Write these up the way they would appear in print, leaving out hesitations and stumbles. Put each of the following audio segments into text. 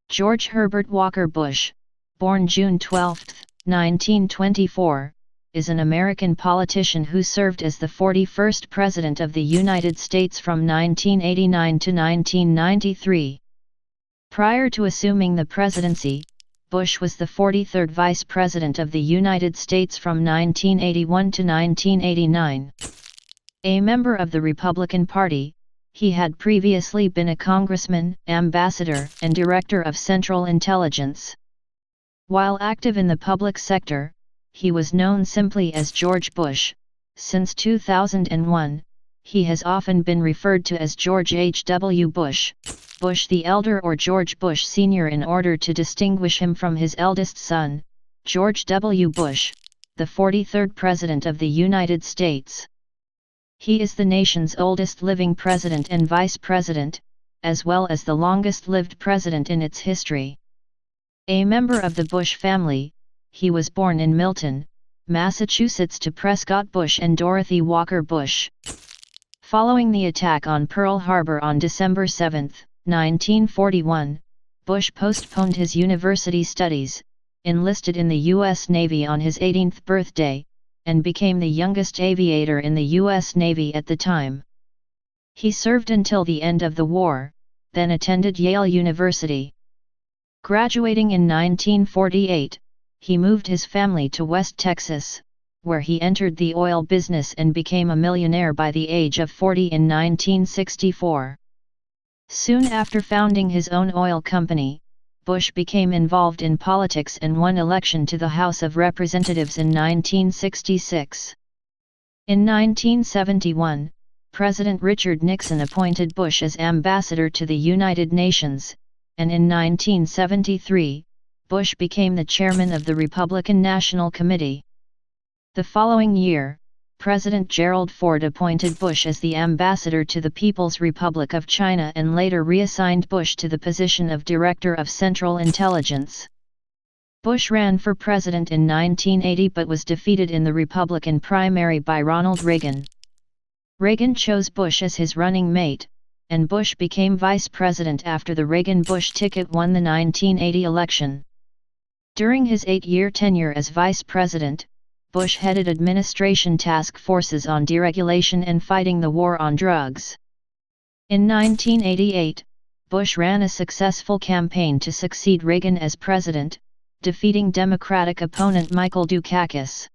George Herbert Walker Bush, born June 12, 1924, is an American politician who served as the 41st President of the United States from 1989 to 1993. Prior to assuming the presidency, Bush was the 43rd Vice President of the United States from 1981 to 1989. A member of the Republican Party, he had previously been a congressman, ambassador, and director of Central Intelligence. While active in the public sector, he was known simply as George Bush. Since 2001, he has often been referred to as George H. W. Bush, Bush the Elder or George Bush Sr. in order to distinguish him from his eldest son, George W. Bush, the 43rd President of the United States. He is the nation's oldest living president and vice president, as well as the longest-lived president in its history. A member of the Bush family, he was born in Milton, Massachusetts to Prescott Bush and Dorothy Walker Bush. Following the attack on Pearl Harbor on December 7, 1941, Bush postponed his university studies, enlisted in the U.S. Navy on his 18th birthday, and became the youngest aviator in the U.S. Navy at the time. He served until the end of the war, then attended Yale University. Graduating in 1948, he moved his family to West Texas, where he entered the oil business and became a millionaire by the age of 40 in 1964. Soon after founding his own oil company, Bush became involved in politics and won election to the House of Representatives in 1966. In 1971, President Richard Nixon appointed Bush as ambassador to the United Nations, and in 1973, Bush became the chairman of the Republican National Committee. The following year, President Gerald Ford appointed Bush as the ambassador to the People's Republic of China and later reassigned Bush to the position of Director of Central Intelligence. Bush ran for president in 1980 but was defeated in the Republican primary by Ronald Reagan. Reagan chose Bush as his running mate, and Bush became vice president after the Reagan-Bush ticket won the 1980 election. During his 8-year tenure as vice president, Bush headed administration task forces on deregulation and fighting the war on drugs. In 1988, Bush ran a successful campaign to succeed Reagan as president, defeating Democratic opponent Michael Dukakis.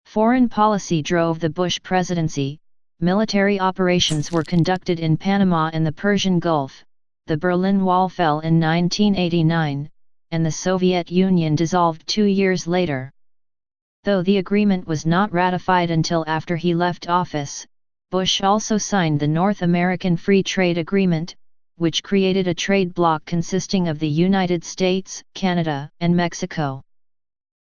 Foreign policy drove the Bush presidency. Military operations were conducted in Panama and the Persian Gulf, the Berlin Wall fell in 1989, and the Soviet Union dissolved 2 years later. Though the agreement was not ratified until after he left office, Bush also signed the North American Free Trade Agreement, which created a trade bloc consisting of the United States, Canada, and Mexico.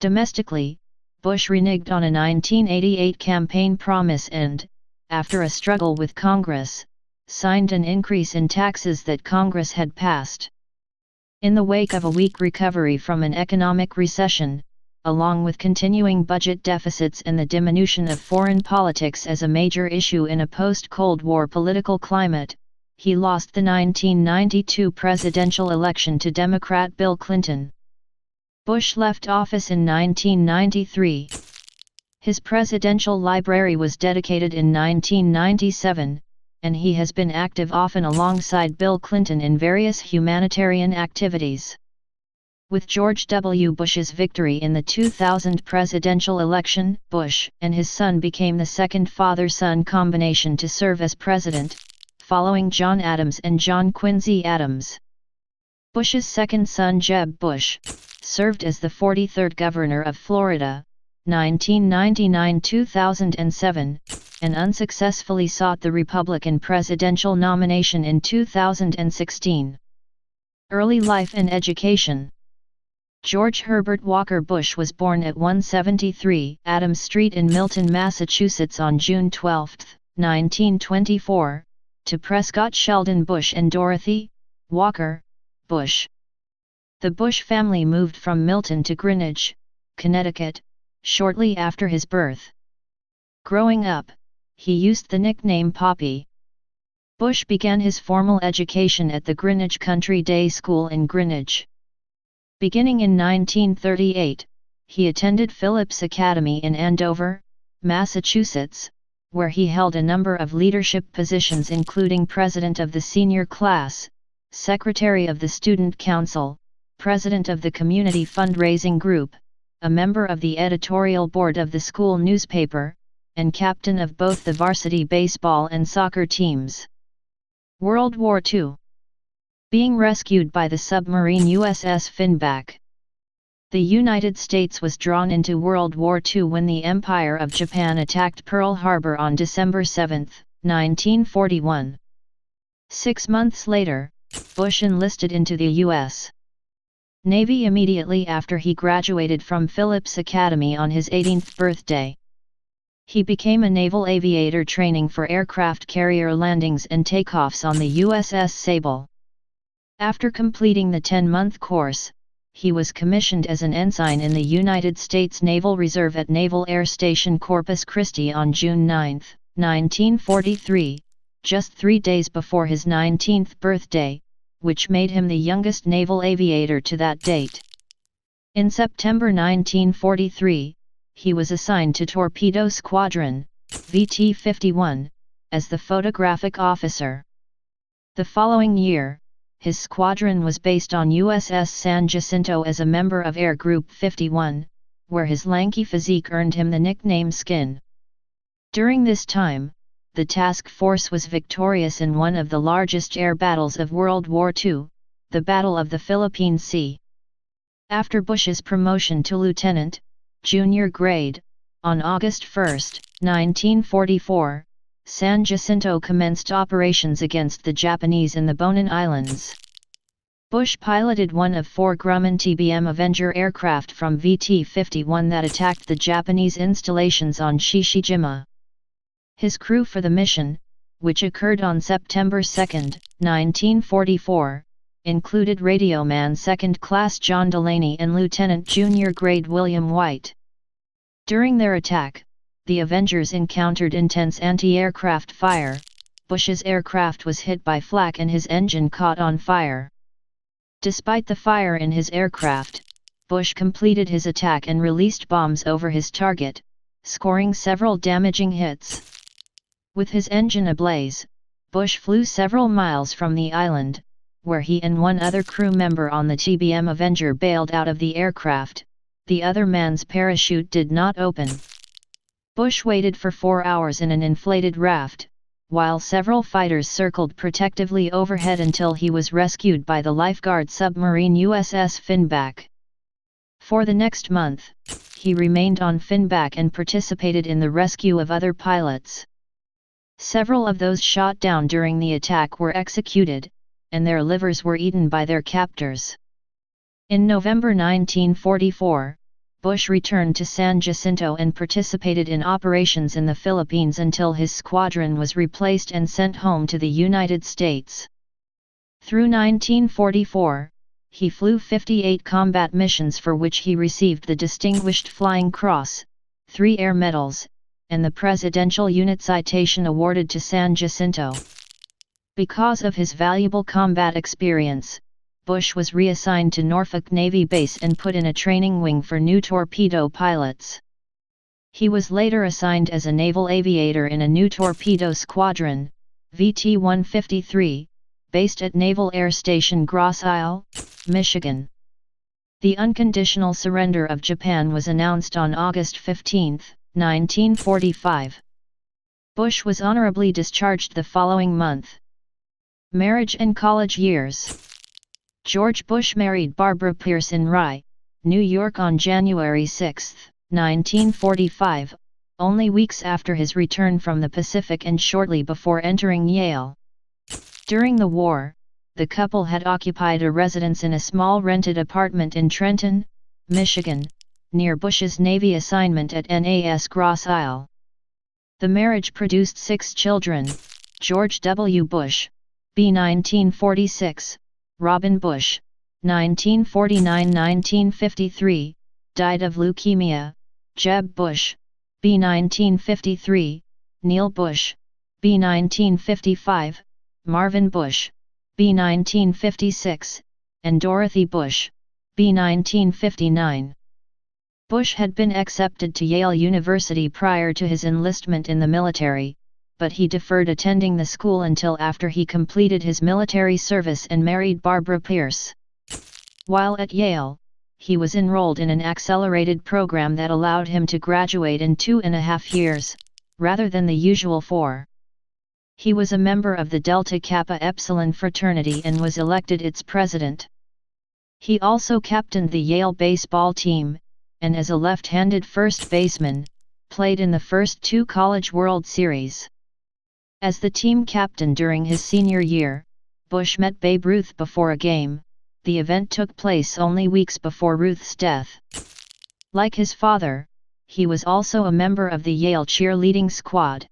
Domestically, Bush reneged on a 1988 campaign promise and, after a struggle with Congress, signed an increase in taxes that Congress had passed. In the wake of a weak recovery from an economic recession, along with continuing budget deficits and the diminution of foreign politics as a major issue in a post-Cold War political climate, he lost the 1992 presidential election to Democrat Bill Clinton. Bush left office in 1993. His presidential library was dedicated in 1997, and he has been active often alongside Bill Clinton in various humanitarian activities. With George W. Bush's victory in the 2000 presidential election, Bush and his son became the second father-son combination to serve as president, following John Adams and John Quincy Adams. Bush's second son Jeb Bush served as the 43rd governor of Florida, 1999-2007, and unsuccessfully sought the Republican presidential nomination in 2016. Early life and education. George Herbert Walker Bush was born at 173 Adams Street in Milton, Massachusetts on June 12, 1924, to Prescott Sheldon Bush and Dorothy Walker Bush. The Bush family moved from Milton to Greenwich, Connecticut, shortly after his birth. Growing up, he used the nickname Poppy. Bush began his formal education at the Greenwich Country Day School in Greenwich. Beginning in 1938, he attended Phillips Academy in Andover, Massachusetts, where he held a number of leadership positions including president of the senior class, secretary of the student council, president of the community fundraising group, a member of the editorial board of the school newspaper, and captain of both the varsity baseball and soccer teams. World War II. Being rescued by the submarine USS Finback. The United States was drawn into World War II when the Empire of Japan attacked Pearl Harbor on December 7, 1941. 6 months later, Bush enlisted into the U.S. Navy immediately after he graduated from Phillips Academy on his 18th birthday. He became a naval aviator training for aircraft carrier landings and takeoffs on the USS Sable. After completing the 10-month course, he was commissioned as an ensign in the United States Naval Reserve at Naval Air Station Corpus Christi on June 9, 1943, just 3 days before his 19th birthday, which made him the youngest naval aviator to that date. In September 1943, he was assigned to Torpedo Squadron, VT-51, as the photographic officer. The following year, his squadron was based on USS San Jacinto as a member of Air Group 51, where his lanky physique earned him the nickname Skin. During this time, the task force was victorious in one of the largest air battles of World War II, the Battle of the Philippine Sea. After Bush's promotion to lieutenant, junior grade, on August 1, 1944, San Jacinto commenced operations against the Japanese in the Bonin Islands. Bush piloted one of 4 Grumman TBM Avenger aircraft from VT-51 that attacked the Japanese installations on Shishijima. His crew for the mission, which occurred on September 2, 1944, included radioman 2nd Class John Delaney and Lieutenant Junior Grade William White. During their attack, the Avengers encountered intense anti-aircraft fire. Bush's aircraft was hit by flak and his engine caught on fire. Despite the fire in his aircraft, Bush completed his attack and released bombs over his target, scoring several damaging hits. With his engine ablaze, Bush flew several miles from the island, where he and one other crew member on the TBM Avenger bailed out of the aircraft. The other man's parachute did not open. Bush waited for 4 hours in an inflated raft, while several fighters circled protectively overhead until he was rescued by the lifeguard submarine USS Finback. For the next month, he remained on Finback and participated in the rescue of other pilots. Several of those shot down during the attack were executed, and their livers were eaten by their captors. In November 1944, Bush returned to San Jacinto and participated in operations in the Philippines until his squadron was replaced and sent home to the United States. Through 1944, he flew 58 combat missions for which he received the Distinguished Flying Cross, 3 Air Medals, and the Presidential Unit Citation awarded to San Jacinto. Because of his valuable combat experience, Bush was reassigned to Norfolk Navy Base and put in a training wing for new torpedo pilots. He was later assigned as a naval aviator in a new torpedo squadron, VT-153, based at Naval Air Station Grosse Isle, Michigan. The unconditional surrender of Japan was announced on August 15, 1945. Bush was honorably discharged the following month. Marriage and college years. George Bush married Barbara Pearson Rye, New York on January 6, 1945, only weeks after his return from the Pacific and shortly before entering Yale. During the war, the couple had occupied a residence in a small rented apartment in Trenton, Michigan, near Bush's Navy assignment at NAS Grosse Isle. The marriage produced 6 children: George W. Bush, b. 1946, Robin Bush, 1949–1953, died of leukemia, Jeb Bush, b. 1953, Neil Bush, b. 1955, Marvin Bush, B. 1956, and Dorothy Bush, B. 1959. Bush had been accepted to Yale University prior to his enlistment in the military, but he deferred attending the school until after he completed his military service and married Barbara Pierce. While at Yale, he was enrolled in an accelerated program that allowed him to graduate in 2.5 years, rather than the usual 4. He was a member of the Delta Kappa Epsilon fraternity and was elected its president. He also captained the Yale baseball team, and as a left-handed first baseman, played in the first 2 College World Series. As the team captain during his senior year, Bush met Babe Ruth before a game. The event took place only weeks before Ruth's death. Like his father, he was also a member of the Yale cheerleading squad.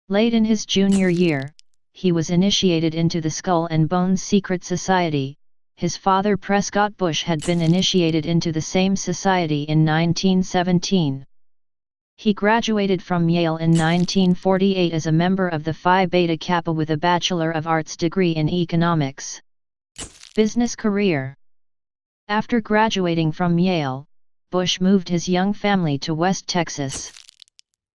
Late in his junior year, he was initiated into the Skull and Bones Secret Society. His father Prescott Bush had been initiated into the same society in 1917. He graduated from Yale in 1948 as a member of the Phi Beta Kappa with a Bachelor of Arts degree in economics. Business career. After graduating from Yale, Bush moved his young family to West Texas.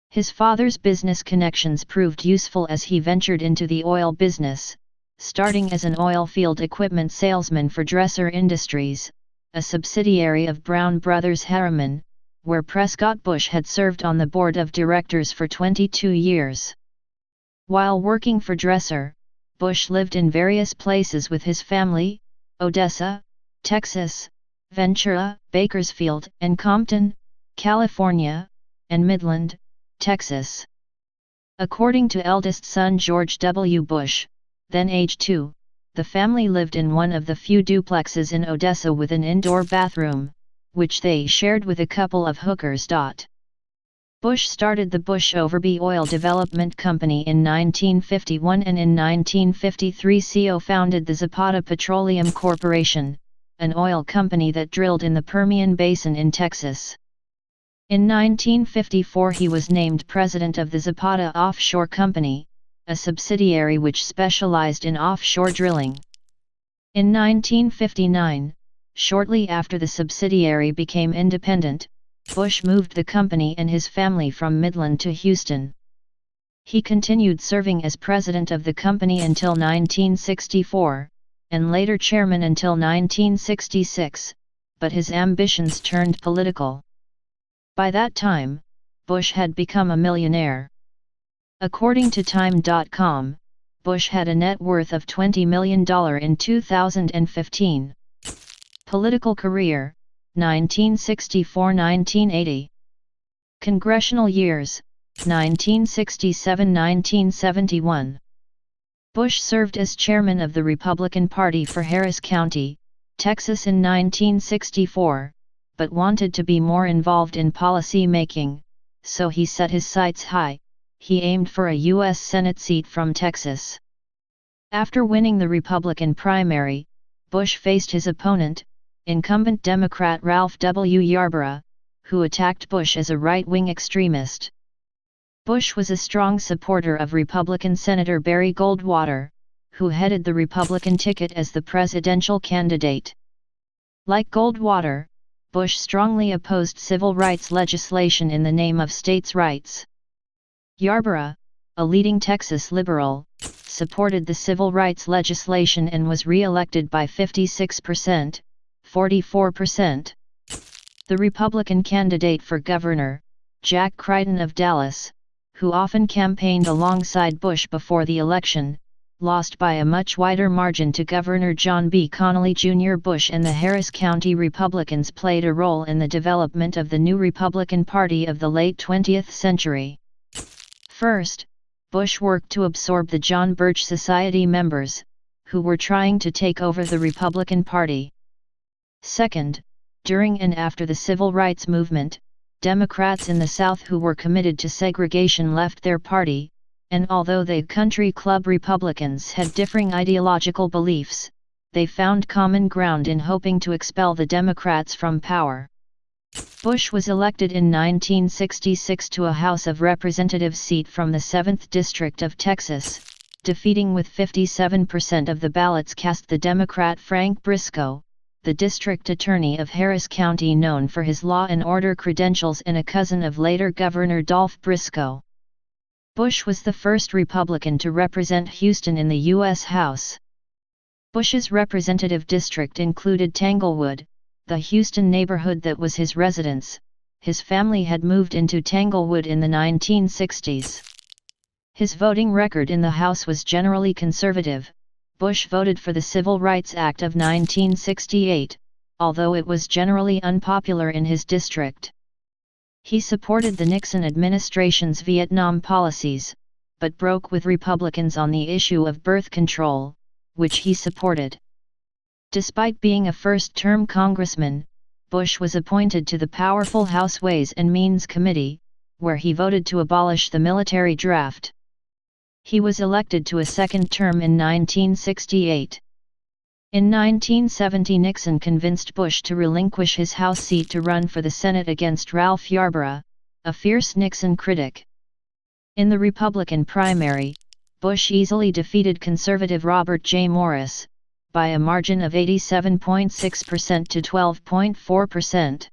His father's business connections proved useful as he ventured into the oil business, starting as an oil field equipment salesman for Dresser Industries, a subsidiary of Brown Brothers Harriman, where Prescott Bush had served on the board of directors for 22 years. While working for Dresser, Bush lived in various places with his family: Odessa, Texas, Ventura, Bakersfield and Compton, California, and Midland, Texas. According to eldest son George W. Bush, then age 2, the family lived in one of the few duplexes in Odessa with an indoor bathroom, which they shared with a couple of hookers. Bush started the Bush Overby Oil Development Company in 1951 and in 1953 co-founded the Zapata Petroleum Corporation, an oil company that drilled in the Permian Basin in Texas. In 1954 he was named president of the Zapata Offshore Company, a subsidiary which specialized in offshore drilling. In 1959, shortly after the subsidiary became independent, Bush moved the company and his family from Midland to Houston. He continued serving as president of the company until 1964, and later chairman until 1966, but his ambitions turned political. By that time, Bush had become a millionaire. According to Time.com, Bush had a net worth of $20 million in 2015. Political career, 1964–1980. Congressional years, 1967–1971. Bush served as chairman of the Republican Party for Harris County, Texas in 1964, but wanted to be more involved in policy making, so he set his sights high. He aimed for a U.S. Senate seat from Texas. After winning the Republican primary, Bush faced his opponent, incumbent Democrat Ralph W. Yarborough, who attacked Bush as a right-wing extremist. Bush was a strong supporter of Republican Senator Barry Goldwater, who headed the Republican ticket as the presidential candidate. Like Goldwater, Bush strongly opposed civil rights legislation in the name of states' rights. Yarborough, a leading Texas liberal, supported the civil rights legislation and was re-elected by 56%, 44%. The Republican candidate for governor, Jack Crichton of Dallas, who often campaigned alongside Bush before the election, lost by a much wider margin to Governor John B. Connally Jr. Bush and the Harris County Republicans played a role in the development of the new Republican Party of the late 20th century. First, Bush worked to absorb the John Birch Society members, who were trying to take over the Republican Party. Second, during and after the Civil Rights Movement, Democrats in the South who were committed to segregation left their party, and although the country club Republicans had differing ideological beliefs, they found common ground in hoping to expel the Democrats from power. Bush was elected in 1966 to a House of Representatives seat from the 7th District of Texas, defeating with 57% of the ballots cast the Democrat Frank Briscoe, the district attorney of Harris County known for his law and order credentials and a cousin of later Governor Dolph Briscoe. Bush was the first Republican to represent Houston in the U.S. House. Bush's representative district included Tanglewood, the Houston neighborhood that was his residence. His family had moved into Tanglewood in the 1960s. His voting record in the House was generally conservative. Bush voted for the Civil Rights Act of 1968, although it was generally unpopular in his district. He supported the Nixon administration's Vietnam policies, but broke with Republicans on the issue of birth control, which he supported. Despite being a first-term congressman, Bush was appointed to the powerful House Ways and Means Committee, where he voted to abolish the military draft. He was elected to a second term in 1968. In 1970, Nixon convinced Bush to relinquish his House seat to run for the Senate against Ralph Yarborough, a fierce Nixon critic. In the Republican primary, Bush easily defeated conservative Robert J. Morris, by a margin of 87.6% to 12.4%.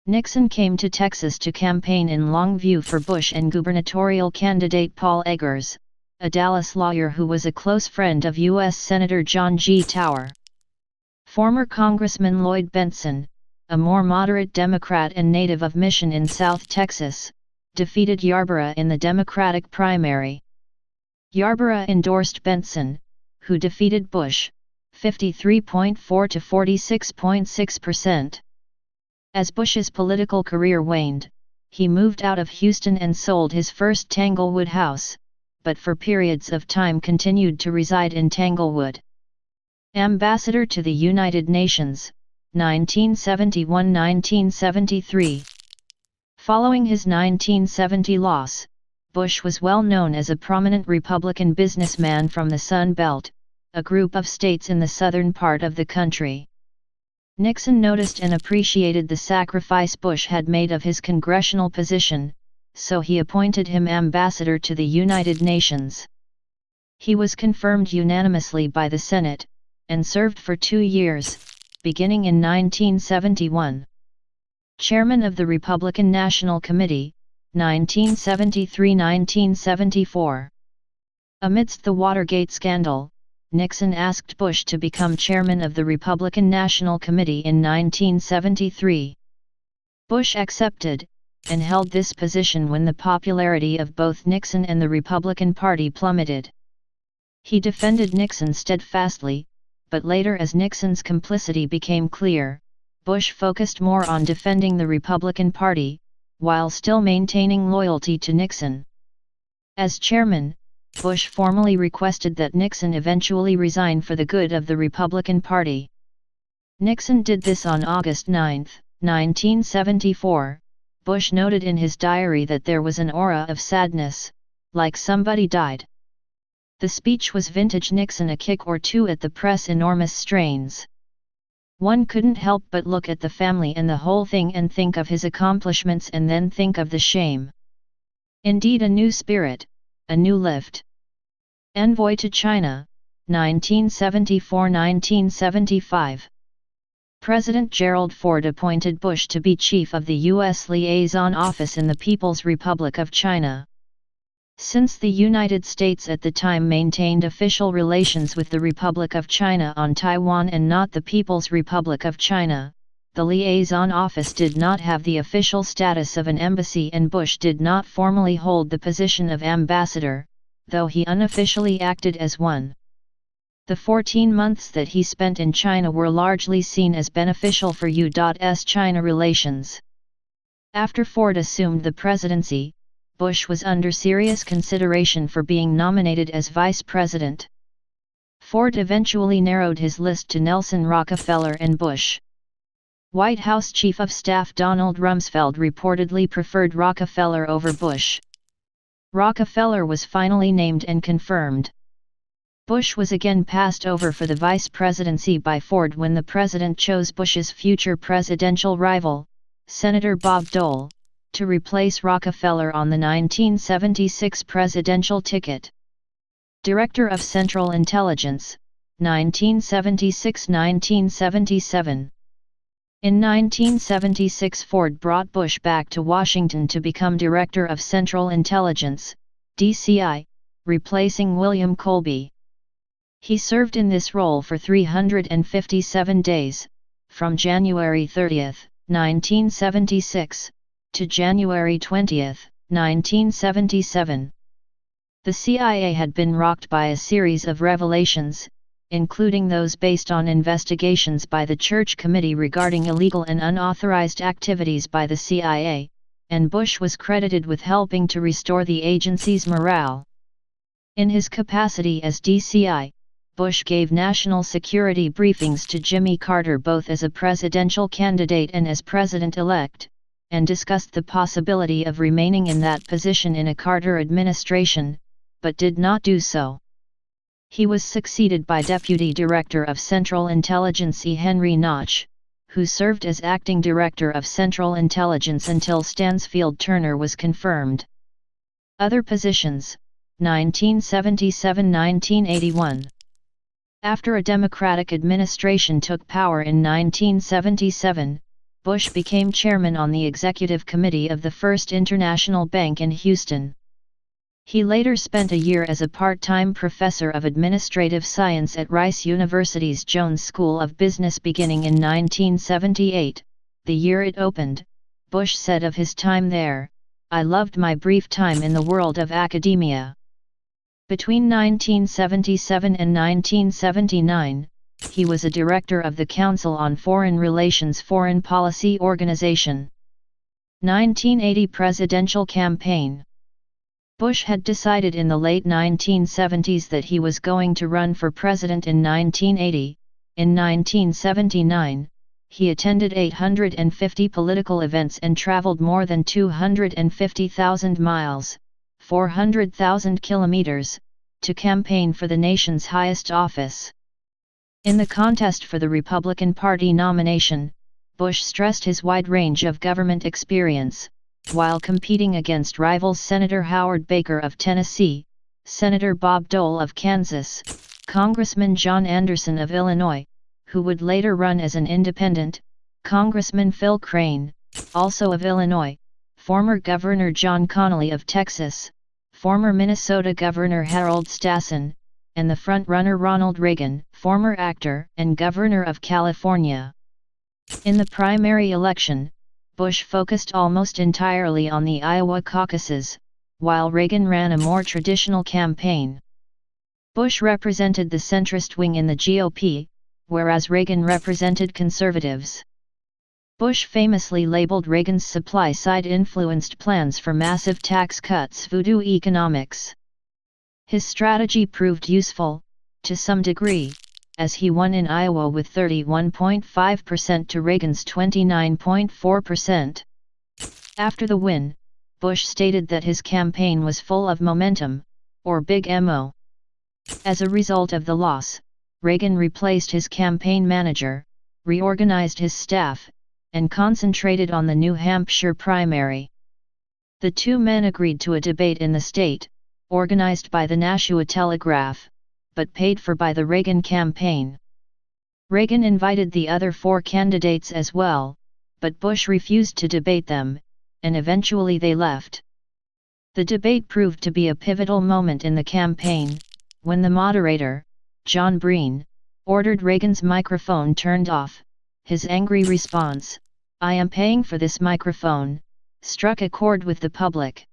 Nixon came to Texas to campaign in Longview for Bush and gubernatorial candidate Paul Eggers, a Dallas lawyer who was a close friend of U.S. Senator John G. Tower. Former Congressman Lloyd Bentsen, a more moderate Democrat and native of Mission in South Texas, defeated Yarborough in the Democratic primary. Yarborough endorsed Bentsen, who defeated Bush, 53.4 to 46.6%. As Bush's political career waned, he moved out of Houston and sold his first Tanglewood house, but for periods of time continued to reside in Tanglewood. Ambassador to the United Nations, 1971–1973. Following his 1970 loss, Bush was well known as a prominent Republican businessman from the Sun Belt, a group of states in the southern part of the country. Nixon noticed and appreciated the sacrifice Bush had made of his congressional position, so he appointed him ambassador to the United Nations. He was confirmed unanimously by the Senate, and served for 2 years, beginning in 1971. Chairman of the Republican National Committee, 1973–1974. Amidst the Watergate scandal, Nixon asked Bush to become chairman of the Republican National Committee in 1973. Bush accepted, and held this position when the popularity of both Nixon and the Republican Party plummeted. He defended Nixon steadfastly, but later as Nixon's complicity became clear, Bush focused more on defending the Republican Party, while still maintaining loyalty to Nixon. As chairman, Bush formally requested that Nixon eventually resign for the good of the Republican Party. Nixon did this on August 9, 1974. Bush noted in his diary that there was an aura of sadness, like somebody died. The speech was vintage Nixon, a kick or two at the press, enormous strains. One couldn't help but look at the family and the whole thing and think of his accomplishments and then think of the shame. Indeed, a new spirit, a new lift. Envoy to China, 1974–1975. President Gerald Ford appointed Bush to be chief of the U.S. Liaison Office in the People's Republic of China. Since the United States at the time maintained official relations with the Republic of China on Taiwan and not the People's Republic of China, the Liaison Office did not have the official status of an embassy, and Bush did not formally hold the position of ambassador, though he unofficially acted as one. The 14 months that he spent in China were largely seen as beneficial for U.S. China relations. After Ford assumed the presidency, Bush was under serious consideration for being nominated as vice president. Ford eventually narrowed his list to Nelson Rockefeller and Bush. White House Chief of Staff Donald Rumsfeld reportedly preferred Rockefeller over Bush. Rockefeller was finally named and confirmed. Bush was again passed over for the vice presidency by Ford when the president chose Bush's future presidential rival, Senator Bob Dole, to replace Rockefeller on the 1976 presidential ticket. Director of Central Intelligence, 1976–1977. In 1976 Ford brought Bush back to Washington to become Director of Central Intelligence, DCI, replacing William Colby. He served in this role for 357 days, from January 30, 1976, to January 20, 1977. The CIA had been rocked by a series of revelations, including those based on investigations by the Church Committee regarding illegal and unauthorized activities by the CIA, and Bush was credited with helping to restore the agency's morale. In his capacity as DCI, Bush gave national security briefings to Jimmy Carter both as a presidential candidate and as president-elect, and discussed the possibility of remaining in that position in a Carter administration, but did not do so. He was succeeded by Deputy Director of Central Intelligence E. Henry Notch, who served as Acting Director of Central Intelligence until Stansfield Turner was confirmed. Other positions, 1977–1981. After a Democratic administration took power in 1977, Bush became chairman on the executive committee of the First International Bank in Houston. He later spent a year as a part-time professor of administrative science at Rice University's Jones School of Business beginning in 1978, the year it opened. Bush said of his time there, "I loved my brief time in the world of academia." Between 1977 and 1979, he was a director of the Council on Foreign Relations Foreign Policy Organization. 1980 Presidential Campaign. Bush had decided in the late 1970s that he was going to run for president in 1980. In 1979, he attended 850 political events and traveled more than 250,000 miles, 400,000 kilometers, to campaign for the nation's highest office. In the contest for the Republican Party nomination, Bush stressed his wide range of government experience, while competing against rivals Senator Howard Baker of Tennessee, Senator Bob Dole of Kansas, Congressman John Anderson of Illinois, who would later run as an independent, Congressman Phil Crane, also of Illinois, former Governor John Connally of Texas, former Minnesota Governor Harold Stassen, and the front-runner Ronald Reagan, former actor and Governor of California. In the primary election, Bush focused almost entirely on the Iowa caucuses, while Reagan ran a more traditional campaign. Bush represented the centrist wing in the GOP, whereas Reagan represented conservatives. Bush famously labeled Reagan's supply-side influenced plans for massive tax cuts voodoo economics. His strategy proved useful, to some degree, as he won in Iowa with 31.5% to Reagan's 29.4%. After the win, Bush stated that his campaign was full of momentum, or Big MO. As a result of the loss, Reagan replaced his campaign manager, reorganized his staff, and concentrated on the New Hampshire primary. The two men agreed to a debate in the state, organized by the Nashua Telegraph, but paid for by the Reagan campaign. Reagan invited the other four candidates as well, but Bush refused to debate them, and eventually they left. The debate proved to be a pivotal moment in the campaign, when the moderator, John Breen, ordered Reagan's microphone turned off. His angry response, "I am paying for this microphone," struck a chord with the public.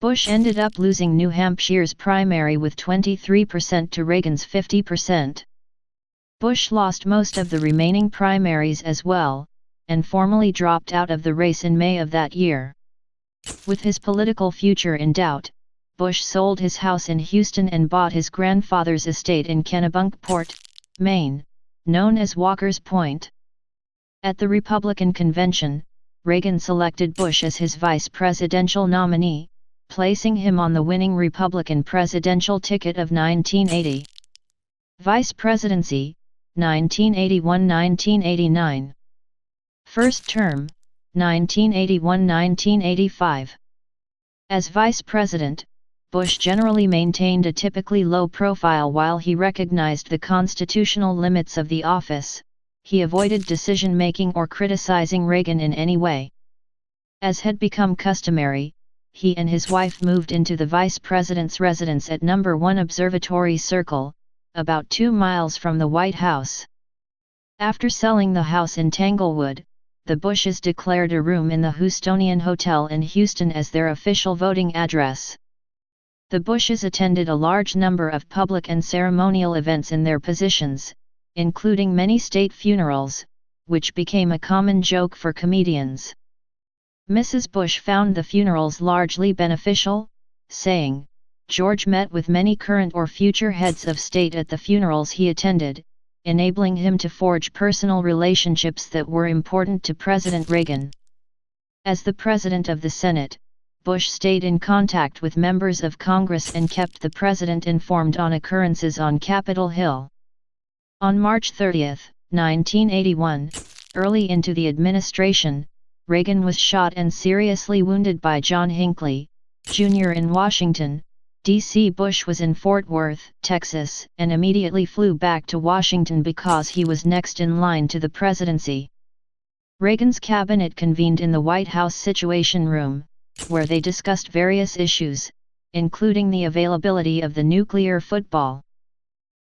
Bush ended up losing New Hampshire's primary with 23% to Reagan's 50%. Bush lost most of the remaining primaries as well, and formally dropped out of the race in May of that year. With his political future in doubt, Bush sold his house in Houston and bought his grandfather's estate in Kennebunkport, Maine, known as Walker's Point. At the Republican convention, Reagan selected Bush as his vice presidential nominee, placing him on the winning Republican presidential ticket of 1980. Vice Presidency, 1981–1989. First term, 1981–1985. As Vice President, Bush generally maintained a typically low profile while he recognized the constitutional limits of the office. He avoided decision-making or criticizing Reagan in any way. As had become customary, he and his wife moved into the vice president's residence at No. 1 Observatory Circle, about 2 miles from the White House. After selling the house in Tanglewood, the Bushes declared a room in the Houstonian Hotel in Houston as their official voting address. The Bushes attended a large number of public and ceremonial events in their positions, including many state funerals, which became a common joke for comedians. Mrs. Bush found the funerals largely beneficial, saying, "George met with many current or future heads of state at the funerals he attended, enabling him to forge personal relationships that were important to President Reagan." As the President of the Senate, Bush stayed in contact with members of Congress and kept the President informed on occurrences on Capitol Hill. On March 30, 1981, early into the administration, Reagan was shot and seriously wounded by John Hinckley, Jr. in Washington, D.C. Bush was in Fort Worth, Texas, and immediately flew back to Washington because he was next in line to the presidency. Reagan's cabinet convened in the White House Situation Room, where they discussed various issues, including the availability of the nuclear football.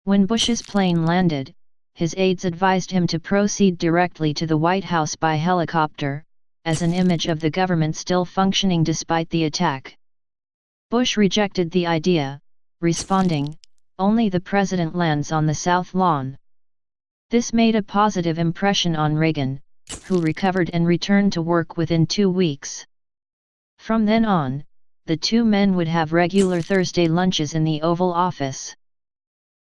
When Bush's plane landed, his aides advised him to proceed directly to the White House by helicopter, as an image of the government still functioning despite the attack. Bush rejected the idea, responding, "Only the president lands on the South Lawn." This made a positive impression on Reagan, who recovered and returned to work within 2 weeks. From then on, the two men would have regular Thursday lunches in the Oval Office.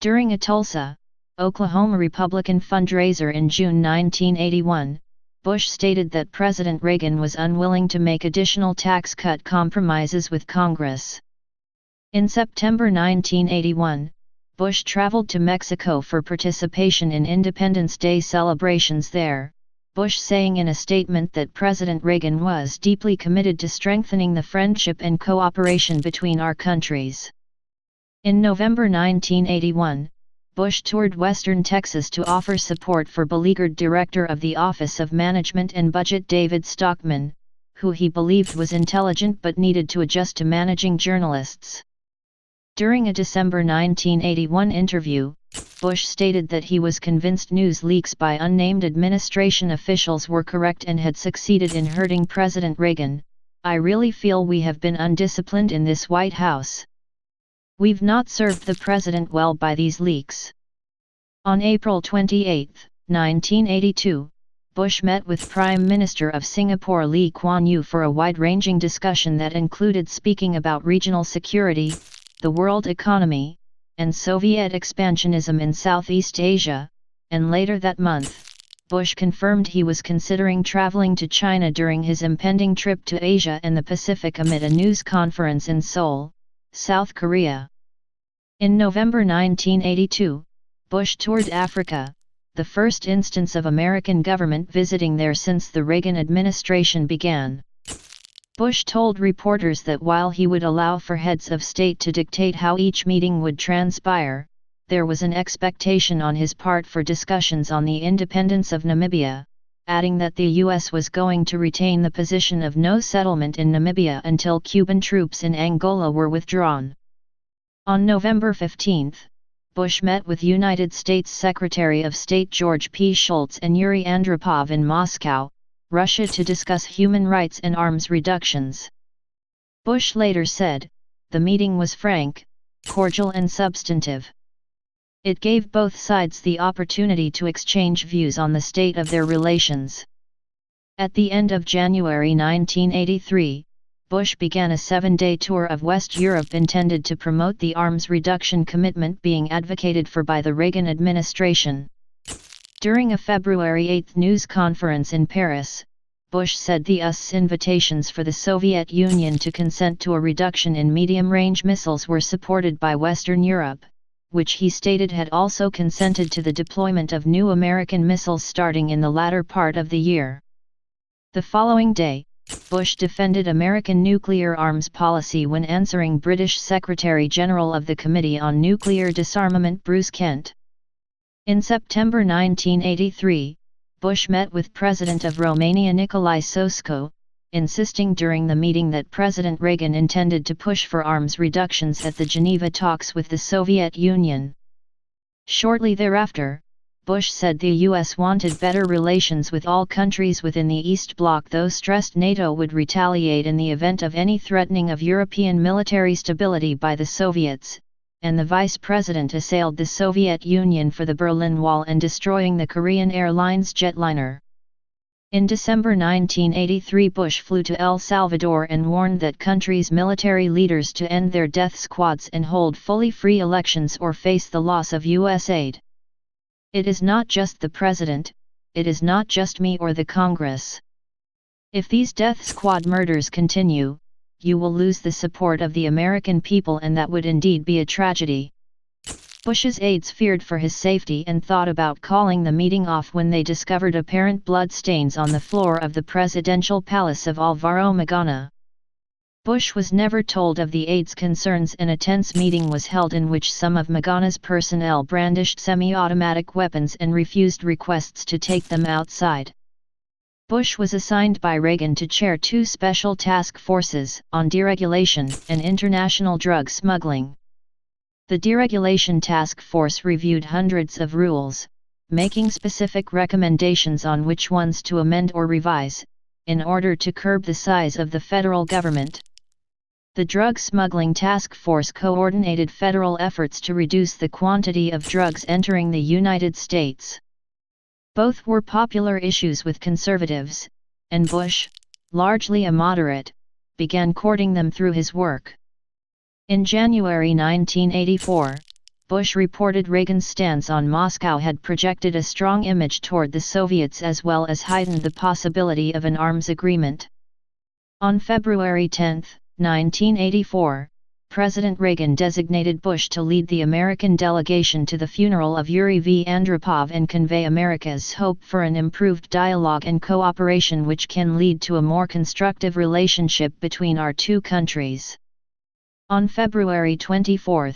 During a Tulsa, Oklahoma Republican fundraiser in June 1981, Bush stated that President Reagan was unwilling to make additional tax cut compromises with Congress. In September 1981, Bush traveled to Mexico for participation in Independence Day celebrations there, Bush saying in a statement that President Reagan was deeply committed to strengthening the friendship and cooperation between our countries. In November 1981, Bush toured western Texas to offer support for beleaguered Director of the Office of Management and Budget David Stockman, who he believed was intelligent but needed to adjust to managing journalists. During a December 1981 interview, Bush stated that he was convinced news leaks by unnamed administration officials were correct and had succeeded in hurting President Reagan. "I really feel we have been undisciplined in this White House. We've not served the president well by these leaks." On April 28, 1982, Bush met with Prime Minister of Singapore Lee Kuan Yew for a wide-ranging discussion that included speaking about regional security, the world economy, and Soviet expansionism in Southeast Asia, and later that month, Bush confirmed he was considering traveling to China during his impending trip to Asia and the Pacific amid a news conference in Seoul, South Korea. In November 1982, Bush toured Africa, the first instance of American government visiting there since the Reagan administration began. Bush told reporters that while he would allow for heads of state to dictate how each meeting would transpire, there was an expectation on his part for discussions on the independence of Namibia, adding that the U.S. was going to retain the position of no settlement in Namibia until Cuban troops in Angola were withdrawn. On November 15, Bush met with United States Secretary of State George P. Shultz and Yuri Andropov in Moscow, Russia to discuss human rights and arms reductions. Bush later said, "The meeting was frank, cordial and substantive. It gave both sides the opportunity to exchange views on the state of their relations." At the end of January 1983, Bush began a 7-day tour of West Europe intended to promote the arms reduction commitment being advocated for by the Reagan administration. During a February 8 news conference in Paris, Bush said the US's invitations for the Soviet Union to consent to a reduction in medium-range missiles were supported by Western Europe, which he stated had also consented to the deployment of new American missiles starting in the latter part of the year. The following day, Bush defended American nuclear arms policy when answering British Secretary-General of the Committee on Nuclear Disarmament Bruce Kent. In September 1983, Bush met with President of Romania Nicolae Ceausescu, insisting during the meeting that President Reagan intended to push for arms reductions at the Geneva talks with the Soviet Union. Shortly thereafter, Bush said the U.S. wanted better relations with all countries within the East Bloc, though stressed NATO would retaliate in the event of any threatening of European military stability by the Soviets, and the Vice President assailed the Soviet Union for the Berlin Wall and destroying the Korean Airlines jetliner. In December 1983, Bush flew to El Salvador and warned that country's military leaders to end their death squads and hold fully free elections or face the loss of U.S. aid. It is not just the President, it is not just me or the Congress. If these death squad murders continue, you will lose the support of the American people, and that would indeed be a tragedy. Bush's aides feared for his safety and thought about calling the meeting off when they discovered apparent blood stains on the floor of the presidential palace of Alvaro Magana. Bush was never told of the aides' concerns, and a tense meeting was held in which some of Magana's personnel brandished semi-automatic weapons and refused requests to take them outside. Bush was assigned by Reagan to chair two special task forces on deregulation and international drug smuggling. The Deregulation Task Force reviewed hundreds of rules, making specific recommendations on which ones to amend or revise, in order to curb the size of the federal government. The Drug Smuggling Task Force coordinated federal efforts to reduce the quantity of drugs entering the United States. Both were popular issues with conservatives, and Bush, largely a moderate, began courting them through his work. In January 1984, Bush reported Reagan's stance on Moscow had projected a strong image toward the Soviets as well as heightened the possibility of an arms agreement. On February 10, 1984, President Reagan designated Bush to lead the American delegation to the funeral of Yuri V. Andropov and convey America's hope for an improved dialogue and cooperation which can lead to a more constructive relationship between our two countries. On February 24,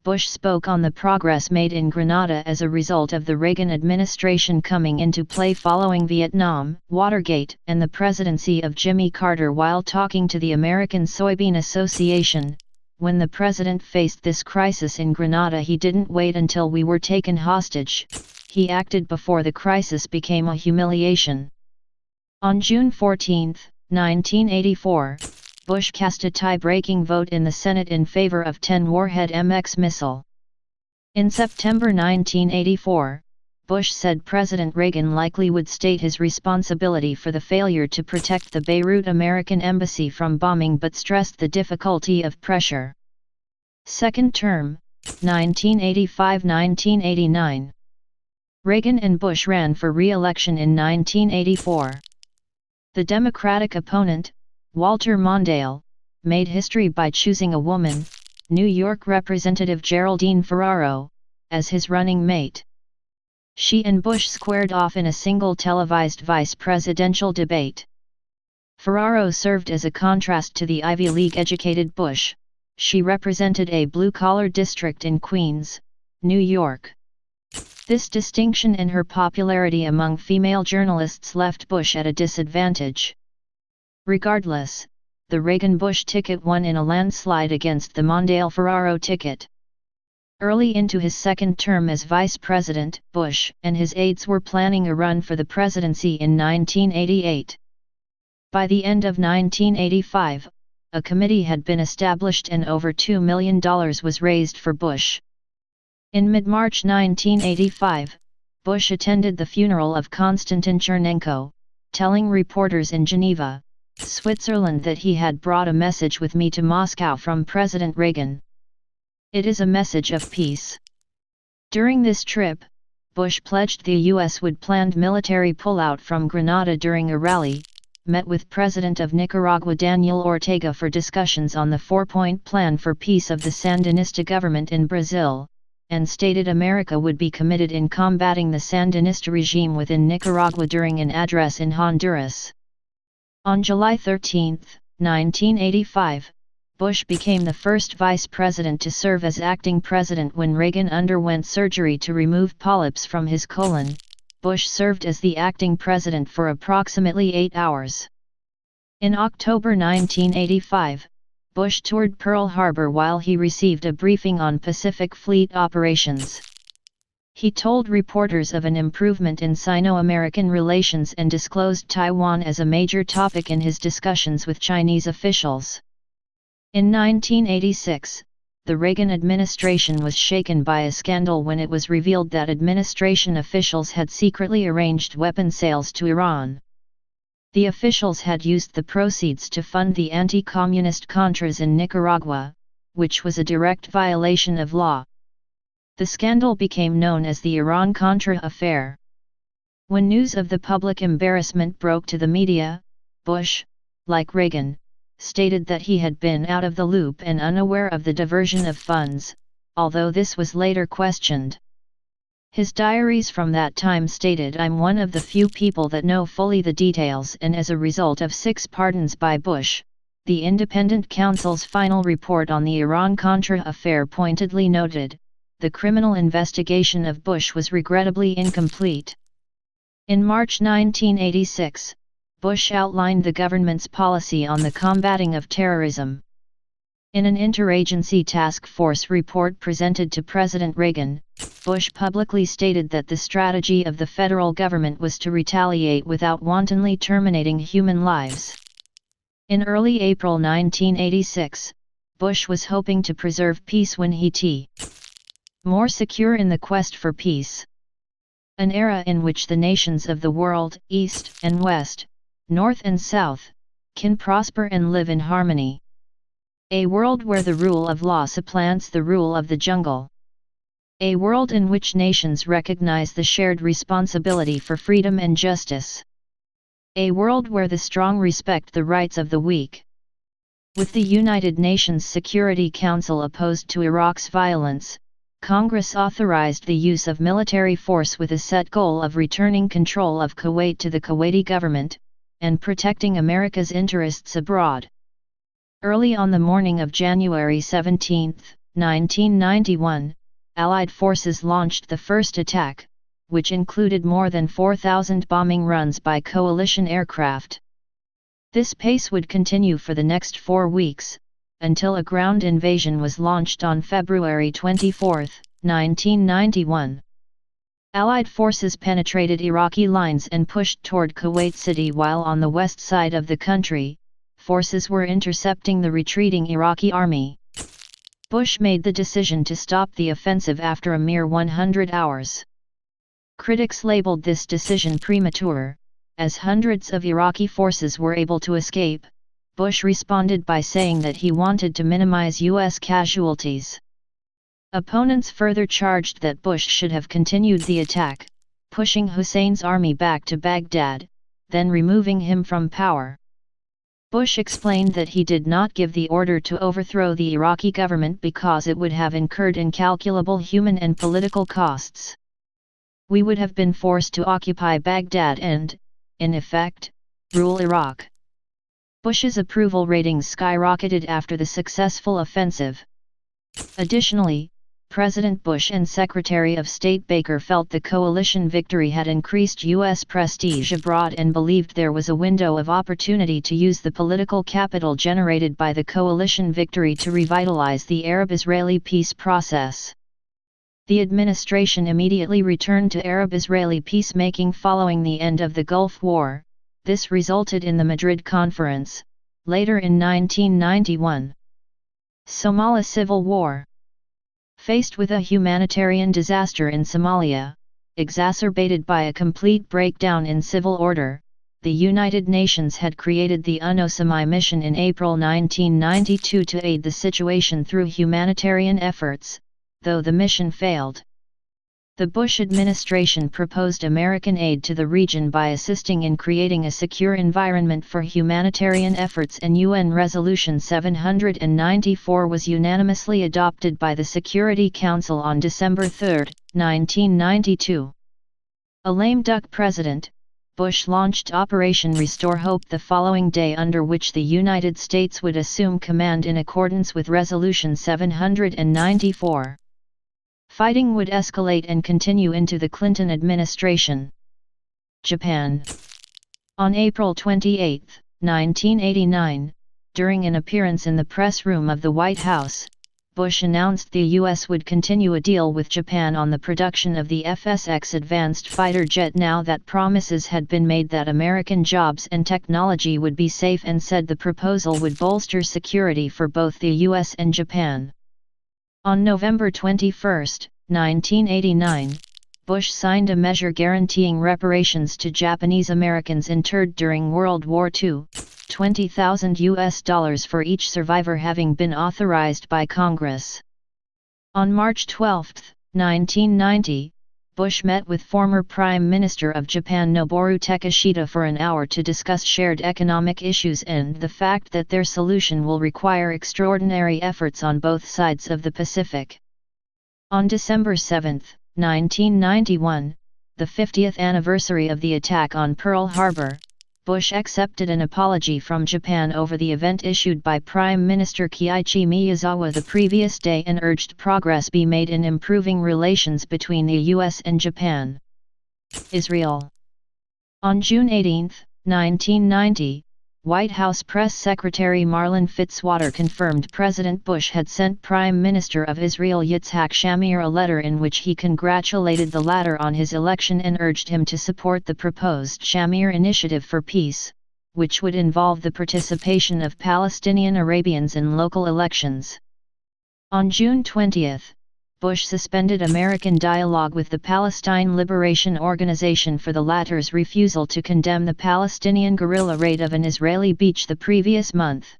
Bush spoke on the progress made in Grenada as a result of the Reagan administration coming into play following Vietnam, Watergate, and the presidency of Jimmy Carter while talking to the American Soybean Association. When the president faced this crisis in Grenada, he didn't wait until we were taken hostage. He acted before the crisis became a humiliation. On June 14, 1984, Bush cast a tie-breaking vote in the Senate in favor of 10 Warhead MX missile. In September 1984, Bush said President Reagan likely would state his responsibility for the failure to protect the Beirut American embassy from bombing, but stressed the difficulty of pressure. Second term, 1985–1989. Reagan and Bush ran for re-election in 1984. The Democratic opponent, Walter Mondale, made history by choosing a woman, New York Representative Geraldine Ferraro, as his running mate. She and Bush squared off in a single televised vice presidential debate. Ferraro served as a contrast to the Ivy League-educated Bush. She represented a blue-collar district in Queens, New York. This distinction and her popularity among female journalists left Bush at a disadvantage. Regardless, the Reagan-Bush ticket won in a landslide against the Mondale-Ferraro ticket. Early into his second term as vice president, Bush and his aides were planning a run for the presidency in 1988. By the end of 1985, a committee had been established and over $2 million was raised for Bush. In mid-March 1985, Bush attended the funeral of Konstantin Chernenko, telling reporters in Geneva, Switzerland, that he had brought a message with me to Moscow from President Reagan. It is a message of peace. During this trip, Bush pledged the U.S. would planned military pullout from Grenada during a rally, met with President of Nicaragua Daniel Ortega for discussions on the four-point plan for peace of the Sandinista government in Brazil, and stated America would be committed in combating the Sandinista regime within Nicaragua during an address in Honduras. On July 13, 1985, Bush became the first vice president to serve as acting president when Reagan underwent surgery to remove polyps from his colon. Bush served as the acting president for approximately 8 hours. In October 1985, Bush toured Pearl Harbor while he received a briefing on Pacific Fleet operations. He told reporters of an improvement in Sino-American relations and disclosed Taiwan as a major topic in his discussions with Chinese officials. In 1986, the Reagan administration was shaken by a scandal when it was revealed that administration officials had secretly arranged weapon sales to Iran. The officials had used the proceeds to fund the anti-communist Contras in Nicaragua, which was a direct violation of law. The scandal became known as the Iran-Contra affair. When news of the public embarrassment broke to the media, Bush, like Reagan, stated that he had been out of the loop and unaware of the diversion of funds, although this was later questioned. His diaries from that time stated, "I'm one of the few people that know fully the details," and as a result of 6 pardons by Bush, the Independent Counsel's final report on the Iran-Contra affair pointedly noted, the criminal investigation of Bush was regrettably incomplete. In March 1986, Bush outlined the government's policy on the combating of terrorism. In an interagency task force report presented to President Reagan, Bush publicly stated that the strategy of the federal government was to retaliate without wantonly terminating human lives. In early April 1986, Bush was hoping to preserve peace when he more secure in the quest for peace. An era in which the nations of the world, East and West, North and South, can prosper and live in harmony. A world where the rule of law supplants the rule of the jungle. A world in which nations recognize the shared responsibility for freedom and justice. A world where the strong respect the rights of the weak. With the United Nations Security Council opposed to Iraq's violence, Congress authorized the use of military force with a set goal of returning control of Kuwait to the Kuwaiti government, and protecting America's interests abroad. Early on the morning of January 17, 1991, Allied forces launched the first attack, which included more than 4,000 bombing runs by coalition aircraft. This pace would continue for the next 4 weeks, until a ground invasion was launched on February 24, 1991. Allied forces penetrated Iraqi lines and pushed toward Kuwait City, while on the west side of the country, forces were intercepting the retreating Iraqi army. Bush made the decision to stop the offensive after a mere 100 hours. Critics labeled this decision premature, as hundreds of Iraqi forces were able to escape. Bush responded by saying that he wanted to minimize U.S. casualties. Opponents further charged that Bush should have continued the attack, pushing Hussein's army back to Baghdad, then removing him from power. Bush explained that he did not give the order to overthrow the Iraqi government because it would have incurred incalculable human and political costs. "We would have been forced to occupy Baghdad and, in effect, rule Iraq." Bush's approval ratings skyrocketed after the successful offensive. Additionally, President Bush and Secretary of State Baker felt the coalition victory had increased U.S. prestige abroad and believed there was a window of opportunity to use the political capital generated by the coalition victory to revitalize the Arab-Israeli peace process. The administration immediately returned to Arab-Israeli peacemaking following the end of the Gulf War. This resulted in the Madrid Conference, later in 1991. Somali Civil War. Faced with a humanitarian disaster in Somalia, exacerbated by a complete breakdown in civil order, the United Nations had created the UNOSOMI mission in April 1992 to aid the situation through humanitarian efforts, though the mission failed. The Bush administration proposed American aid to the region by assisting in creating a secure environment for humanitarian efforts, and UN Resolution 794 was unanimously adopted by the Security Council on December 3, 1992. A lame duck president, Bush launched Operation Restore Hope the following day, under which the United States would assume command in accordance with Resolution 794. Fighting would escalate and continue into the Clinton administration. Japan. On April 28, 1989, during an appearance in the press room of the White House, Bush announced the U.S. would continue a deal with Japan on the production of the FSX advanced fighter jet now that promises had been made that American jobs and technology would be safe, and said the proposal would bolster security for both the U.S. and Japan. On November 21, 1989, Bush signed a measure guaranteeing reparations to Japanese Americans interred during World War II, $20,000 for each survivor having been authorized by Congress. On March 12, 1990, Bush met with former Prime Minister of Japan Noboru Takeshita for an hour to discuss shared economic issues and the fact that their solution will require extraordinary efforts on both sides of the Pacific. On December 7, 1991, the 50th anniversary of the attack on Pearl Harbor, Bush accepted an apology from Japan over the event issued by Prime Minister Kiichi Miyazawa the previous day and urged progress be made in improving relations between the U.S. and Japan. Israel. On June 18, 1990, White House Press Secretary Marlin Fitzwater confirmed President Bush had sent Prime Minister of Israel Yitzhak Shamir a letter in which he congratulated the latter on his election and urged him to support the proposed Shamir Initiative for Peace, which would involve the participation of Palestinian Arabians in local elections. On June 20, Bush suspended American dialogue with the Palestine Liberation Organization for the latter's refusal to condemn the Palestinian guerrilla raid of an Israeli beach the previous month.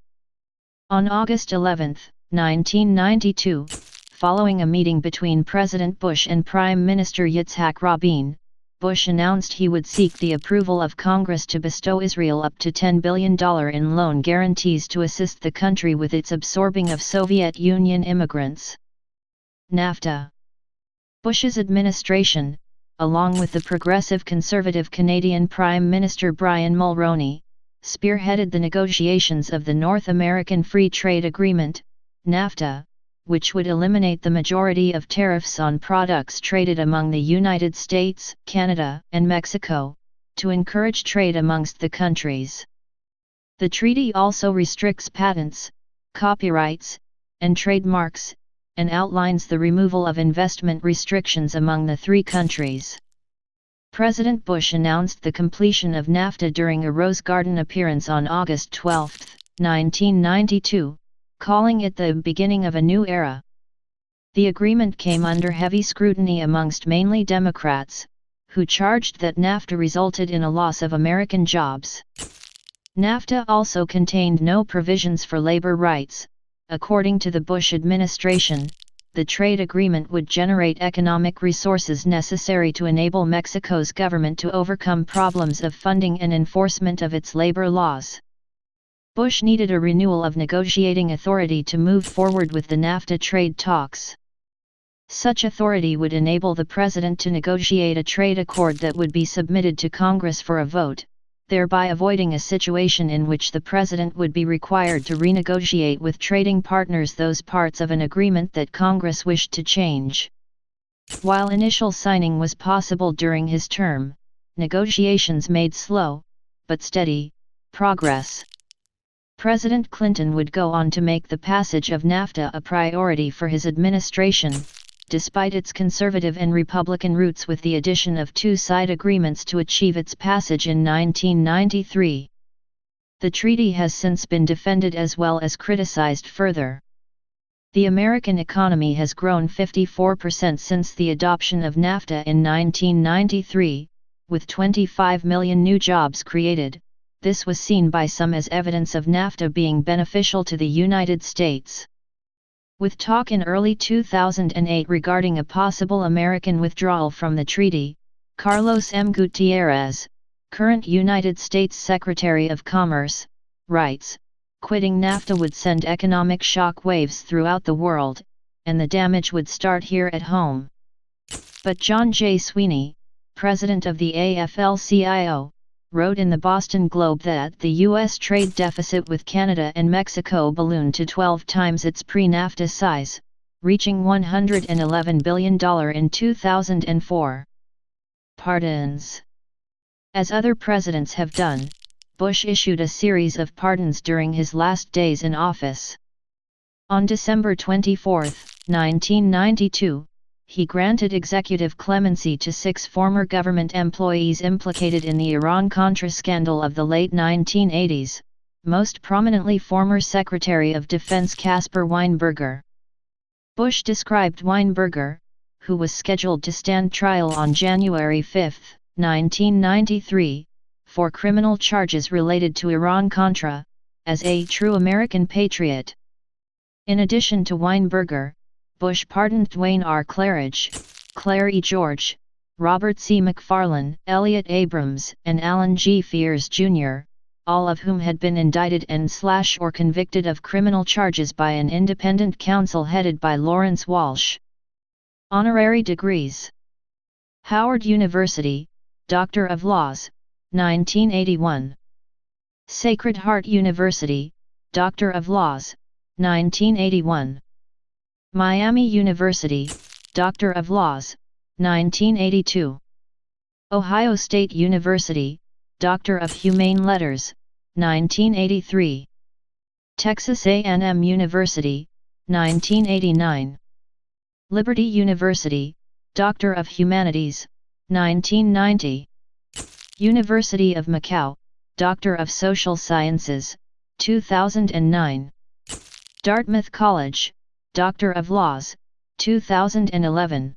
On August 11, 1992, following a meeting between President Bush and Prime Minister Yitzhak Rabin, Bush announced he would seek the approval of Congress to bestow Israel up to $10 billion in loan guarantees to assist the country with its absorbing of Soviet Union immigrants. NAFTA. Bush's administration, along with the progressive conservative Canadian Prime Minister Brian Mulroney, spearheaded the negotiations of the North American Free Trade Agreement, NAFTA, which would eliminate the majority of tariffs on products traded among the United States, Canada, and Mexico, to encourage trade amongst the countries. The treaty also restricts patents, copyrights, and trademarks, and outlines the removal of investment restrictions among the three countries. President Bush announced the completion of NAFTA during a Rose Garden appearance on August 12, 1992, calling it the beginning of a new era. The agreement came under heavy scrutiny amongst mainly Democrats, who charged that NAFTA resulted in a loss of American jobs. NAFTA also contained no provisions for labor rights. According to the Bush administration, the trade agreement would generate economic resources necessary to enable Mexico's government to overcome problems of funding and enforcement of its labor laws. Bush needed a renewal of negotiating authority to move forward with the NAFTA trade talks. Such authority would enable the president to negotiate a trade accord that would be submitted to Congress for a vote, thereby avoiding a situation in which the president would be required to renegotiate with trading partners those parts of an agreement that Congress wished to change. While initial signing was possible during his term, negotiations made slow, but steady, progress. President Clinton would go on to make the passage of NAFTA a priority for his administration, despite its conservative and Republican roots, with the addition of two side agreements to achieve its passage in 1993. The treaty has since been defended as well as criticized further. The American economy has grown 54% since the adoption of NAFTA in 1993, with 25 million new jobs created. This was seen by some as evidence of NAFTA being beneficial to the United States. With talk in early 2008 regarding a possible American withdrawal from the treaty, Carlos M. Gutierrez, current United States Secretary of Commerce, writes, "Quitting NAFTA would send economic shock waves throughout the world, and the damage would start here at home." But John J. Sweeney, president of the AFL-CIO, wrote in the Boston Globe that the U.S. trade deficit with Canada and Mexico ballooned to 12 times its pre-NAFTA size, reaching $111 billion in 2004. Pardons. As other presidents have done, Bush issued a series of pardons during his last days in office. On December 24, 1992, he granted executive clemency to 6 former government employees implicated in the Iran-Contra scandal of the late 1980s, most prominently former Secretary of Defense Caspar Weinberger. Bush described Weinberger, who was scheduled to stand trial on January 5, 1993, for criminal charges related to Iran-Contra, as a true American patriot. In addition to Weinberger, Bush pardoned Dwayne R. Claridge, Claire E. George, Robert C. McFarlane, Elliott Abrams, and Alan G. Fears, Jr., all of whom had been indicted and/or convicted of criminal charges by an independent counsel headed by Lawrence Walsh. Honorary degrees. Howard University, Doctor of Laws, 1981. Sacred Heart University, Doctor of Laws, 1981. Miami University, Doctor of Laws, 1982. Ohio State University, Doctor of Humane Letters, 1983. Texas A&M University, 1989. Liberty University, Doctor of Humanities, 1990. University of Macau, Doctor of Social Sciences, 2009. Dartmouth College, Doctor of Laws, 2011.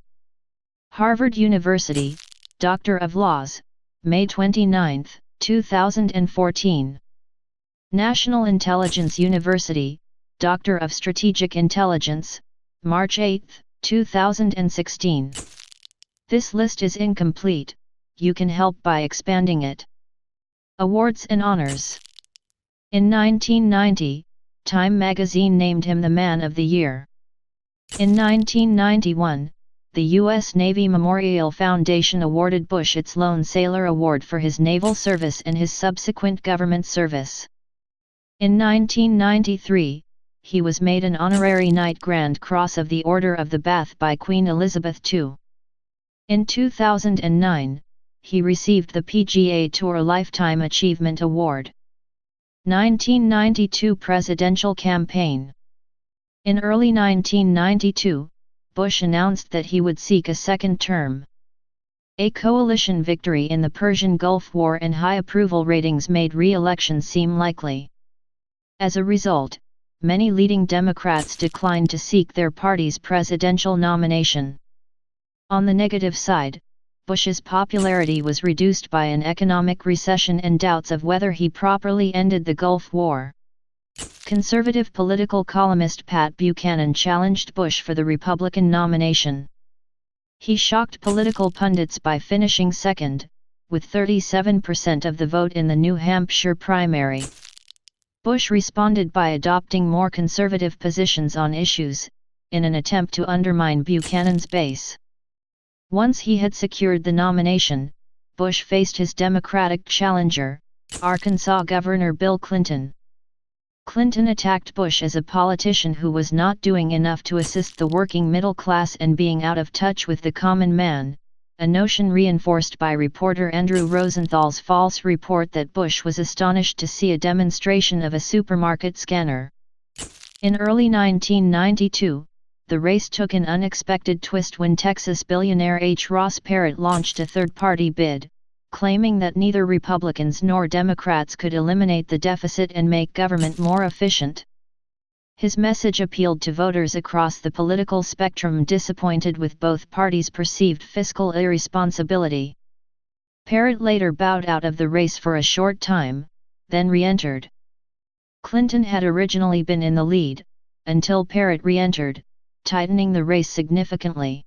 Harvard University, Doctor of Laws, May 29, 2014. National Intelligence University, Doctor of Strategic Intelligence, March 8, 2016. This list is incomplete, you can help by expanding it. Awards and honors. In 1990, Time magazine named him the Man of the Year. In 1991, the U.S. Navy Memorial Foundation awarded Bush its Lone Sailor Award for his naval service and his subsequent government service. In 1993, he was made an honorary Knight Grand Cross of the Order of the Bath by Queen Elizabeth II. In 2009, he received the PGA Tour Lifetime Achievement Award. 1992 Presidential Campaign. In early 1992, Bush announced that he would seek a second term. A coalition victory in the Persian Gulf War and high approval ratings made re-election seem likely. As a result, many leading Democrats declined to seek their party's presidential nomination. On the negative side, Bush's popularity was reduced by an economic recession and doubts of whether he properly ended the Gulf War. Conservative political columnist Pat Buchanan challenged Bush for the Republican nomination. He shocked political pundits by finishing second, with 37% of the vote in the New Hampshire primary. Bush responded by adopting more conservative positions on issues, in an attempt to undermine Buchanan's base. Once he had secured the nomination, Bush faced his Democratic challenger, Arkansas Governor Bill Clinton. Clinton attacked Bush as a politician who was not doing enough to assist the working middle class and being out of touch with the common man, a notion reinforced by reporter Andrew Rosenthal's false report that Bush was astonished to see a demonstration of a supermarket scanner. In early 1992, the race took an unexpected twist when Texas billionaire H. Ross Perot launched a third-party bid, claiming that neither Republicans nor Democrats could eliminate the deficit and make government more efficient. His message appealed to voters across the political spectrum disappointed with both parties' perceived fiscal irresponsibility. Perot later bowed out of the race for a short time, then re-entered. Clinton had originally been in the lead, until Perot re-entered, tightening the race significantly.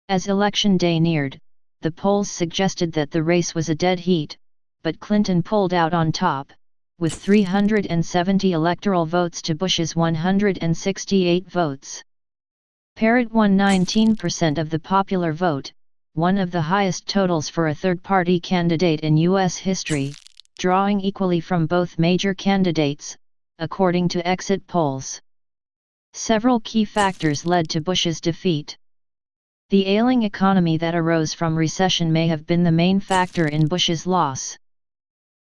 As election day neared, the polls suggested that the race was a dead heat, but Clinton pulled out on top, with 370 electoral votes to Bush's 168 votes. Perot won 19% of the popular vote, one of the highest totals for a third-party candidate in U.S. history, drawing equally from both major candidates, according to exit polls. Several key factors led to Bush's defeat. The ailing economy that arose from recession may have been the main factor in Bush's loss.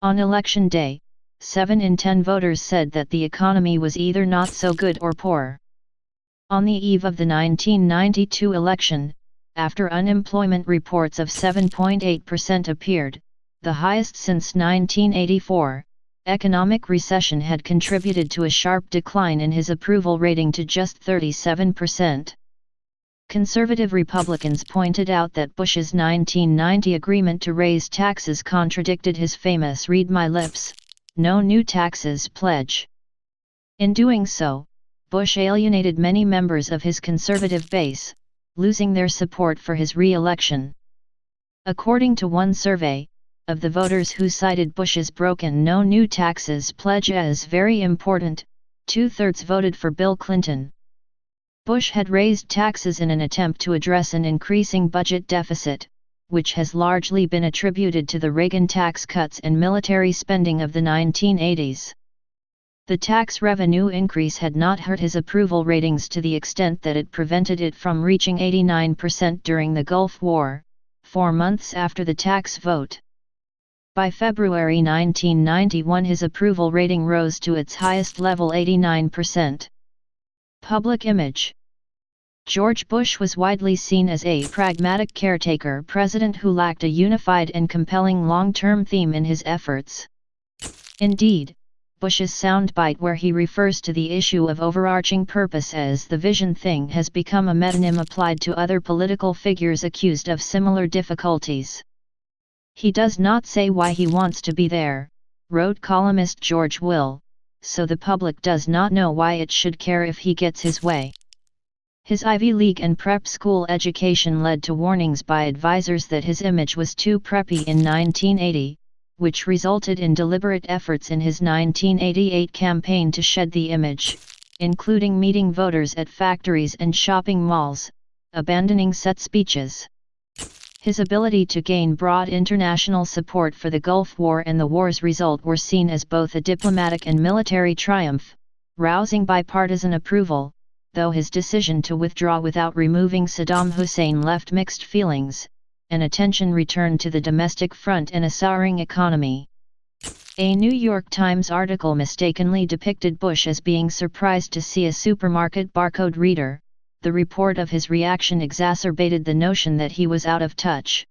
On election day, 7 in 10 voters said that the economy was either not so good or poor. On the eve of the 1992 election, after unemployment reports of 7.8% appeared, the highest since 1984, economic recession had contributed to a sharp decline in his approval rating to just 37%. Conservative Republicans pointed out that Bush's 1990 agreement to raise taxes contradicted his famous "read my lips, no new taxes" pledge. In doing so, Bush alienated many members of his conservative base, losing their support for his re-election. According to one survey, of the voters who cited Bush's broken "no new taxes" pledge as very important, 2/3 voted for Bill Clinton. Bush had raised taxes in an attempt to address an increasing budget deficit, which has largely been attributed to the Reagan tax cuts and military spending of the 1980s. The tax revenue increase had not hurt his approval ratings to the extent that it prevented it from reaching 89% during the Gulf War, 4 months after the tax vote. By February 1991 his approval rating rose to its highest level, 89%. Public image. George Bush was widely seen as a pragmatic caretaker president who lacked a unified and compelling long-term theme in his efforts. Indeed, Bush's soundbite where he refers to the issue of overarching purpose as the vision thing has become a metonym applied to other political figures accused of similar difficulties. "He does not say why he wants to be there," wrote columnist George Will, "so the public does not know why it should care if he gets his way." His Ivy League and prep school education led to warnings by advisors that his image was too preppy in 1980, which resulted in deliberate efforts in his 1988 campaign to shed the image, including meeting voters at factories and shopping malls, abandoning set speeches. His ability to gain broad international support for the Gulf War and the war's result were seen as both a diplomatic and military triumph, rousing bipartisan approval, though his decision to withdraw without removing Saddam Hussein left mixed feelings, and attention returned to the domestic front and a souring economy. A New York Times article mistakenly depicted Bush as being surprised to see a supermarket barcode reader. The report of his reaction exacerbated the notion that he was out of touch.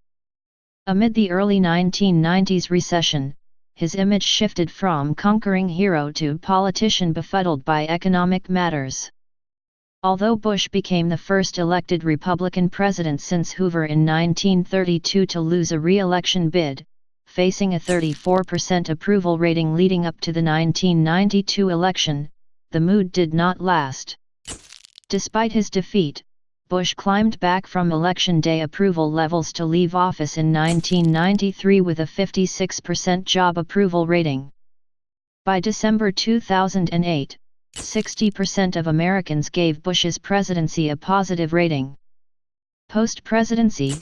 Amid the early 1990s recession, his image shifted from conquering hero to politician befuddled by economic matters. Although Bush became the first elected Republican president since Hoover in 1932 to lose a re-election bid, facing a 34% approval rating leading up to the 1992 election, the mood did not last. Despite his defeat, Bush climbed back from election day approval levels to leave office in 1993 with a 56% job approval rating. By December 2008, 60% of Americans gave Bush's presidency a positive rating. Post-presidency,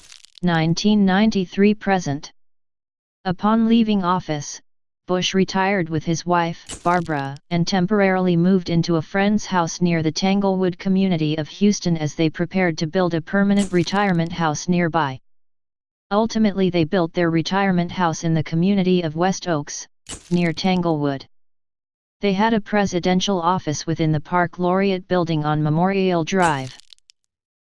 1993-present. Upon leaving office, Bush retired with his wife, Barbara, and temporarily moved into a friend's house near the Tanglewood community of Houston as they prepared to build a permanent retirement house nearby. Ultimately they built their retirement house in the community of West Oaks, near Tanglewood. They had a presidential office within the Park Laureate building on Memorial Drive.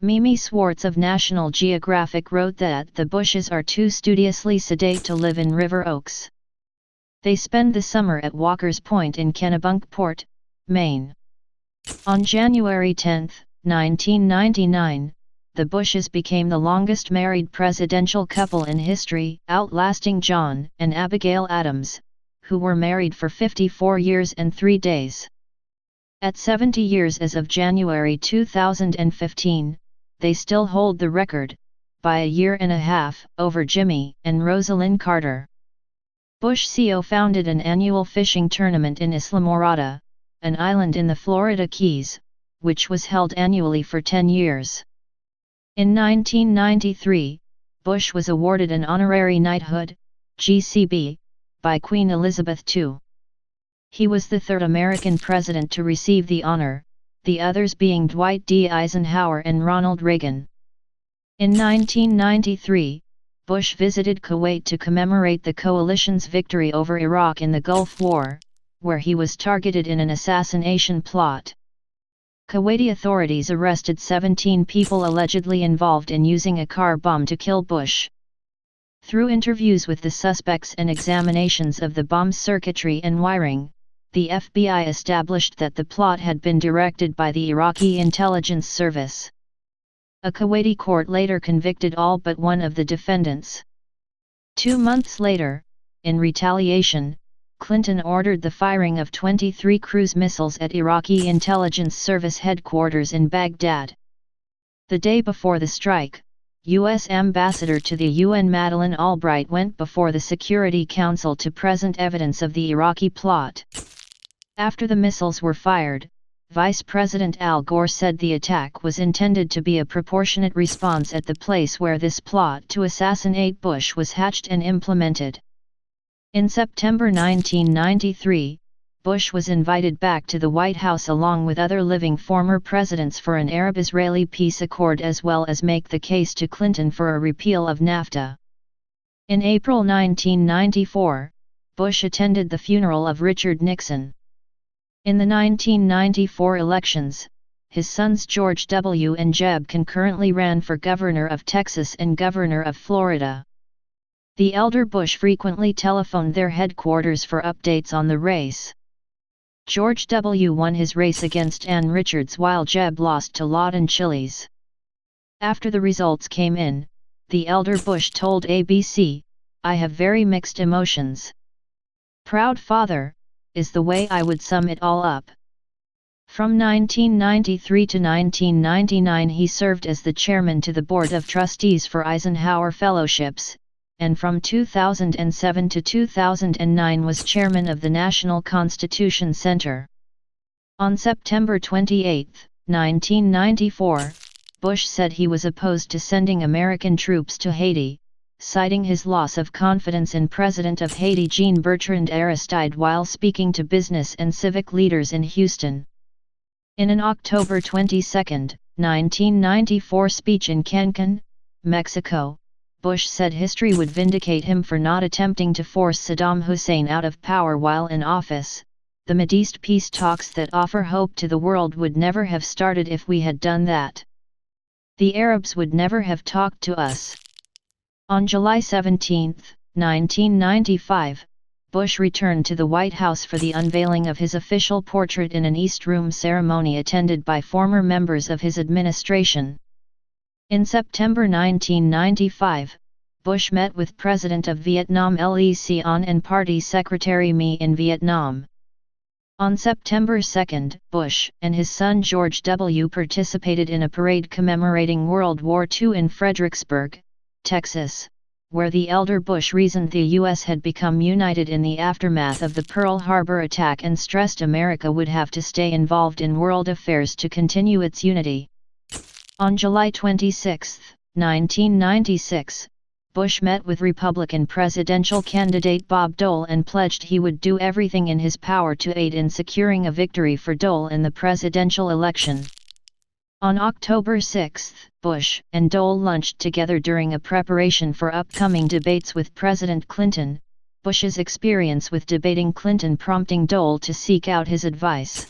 Mimi Swartz of National Geographic wrote that the Bushes are too studiously sedate to live in River Oaks. They spend the summer at Walker's Point in Kennebunkport, Maine. On January 10, 1999, the Bushes became the longest married presidential couple in history, outlasting John and Abigail Adams, who were married for 54 years and 3 days. At 70 years as of January 2015, they still hold the record, by a year and a half, over Jimmy and Rosalind Carter. Bush Co. founded an annual fishing tournament in Islamorada, an island in the Florida Keys, which was held annually for 10 years. In 1993, Bush was awarded an honorary knighthood, GCB, by Queen Elizabeth II. He was the third American president to receive the honor, the others being Dwight D. Eisenhower and Ronald Reagan. In 1993, Bush visited Kuwait to commemorate the coalition's victory over Iraq in the Gulf War, where he was targeted in an assassination plot. Kuwaiti authorities arrested 17 people allegedly involved in using a car bomb to kill Bush. Through interviews with the suspects and examinations of the bomb's circuitry and wiring, the FBI established that the plot had been directed by the Iraqi intelligence service. A Kuwaiti court later convicted all but one of the defendants. 2 months later, in retaliation, Clinton ordered the firing of 23 cruise missiles at Iraqi intelligence service headquarters in Baghdad. The day before the strike, U.S. Ambassador to the UN Madeleine Albright went before the Security Council to present evidence of the Iraqi plot. After the missiles were fired, Vice President Al Gore said the attack was intended to be a proportionate response at the place where this plot to assassinate Bush was hatched and implemented. In September 1993, Bush was invited back to the White House along with other living former presidents for an Arab-Israeli peace accord as well as make the case to Clinton for a repeal of NAFTA. In April 1994, Bush attended the funeral of Richard Nixon. In the 1994 elections, his sons George W. and Jeb concurrently ran for governor of Texas and governor of Florida. The elder Bush frequently telephoned their headquarters for updates on the race. George W. won his race against Ann Richards while Jeb lost to Lawton Chiles. After the results came in, the elder Bush told ABC, "I have very mixed emotions. Proud father, is the way I would sum it all up." From 1993 to 1999 he served as the chairman to the Board of Trustees for Eisenhower Fellowships, and from 2007 to 2009 was chairman of the National Constitution Center. On September 28, 1994, Bush said he was opposed to sending American troops to Haiti, citing his loss of confidence in President of Haiti Jean-Bertrand Aristide while speaking to business and civic leaders in Houston. In an October 22, 1994 speech in Cancun, Mexico, Bush said history would vindicate him for not attempting to force Saddam Hussein out of power while in office. The Mideast peace talks that offer hope to the world would never have started if we had done that. The Arabs would never have talked to us. On July 17, 1995, Bush returned to the White House for the unveiling of his official portrait in an East Room ceremony attended by former members of his administration. In September 1995, Bush met with President of Vietnam Lee Hsien and Party Secretary Me in Vietnam. On September 2, Bush and his son George W. participated in a parade commemorating World War II in Fredericksburg, Texas, where the elder Bush reasoned the U.S. had become united in the aftermath of the Pearl Harbor attack and stressed America would have to stay involved in world affairs to continue its unity. On July 26, 1996, Bush met with Republican presidential candidate Bob Dole and pledged he would do everything in his power to aid in securing a victory for Dole in the presidential election. On October 6, Bush and Dole lunched together during a preparation for upcoming debates with President Clinton, Bush's experience with debating Clinton prompting Dole to seek out his advice.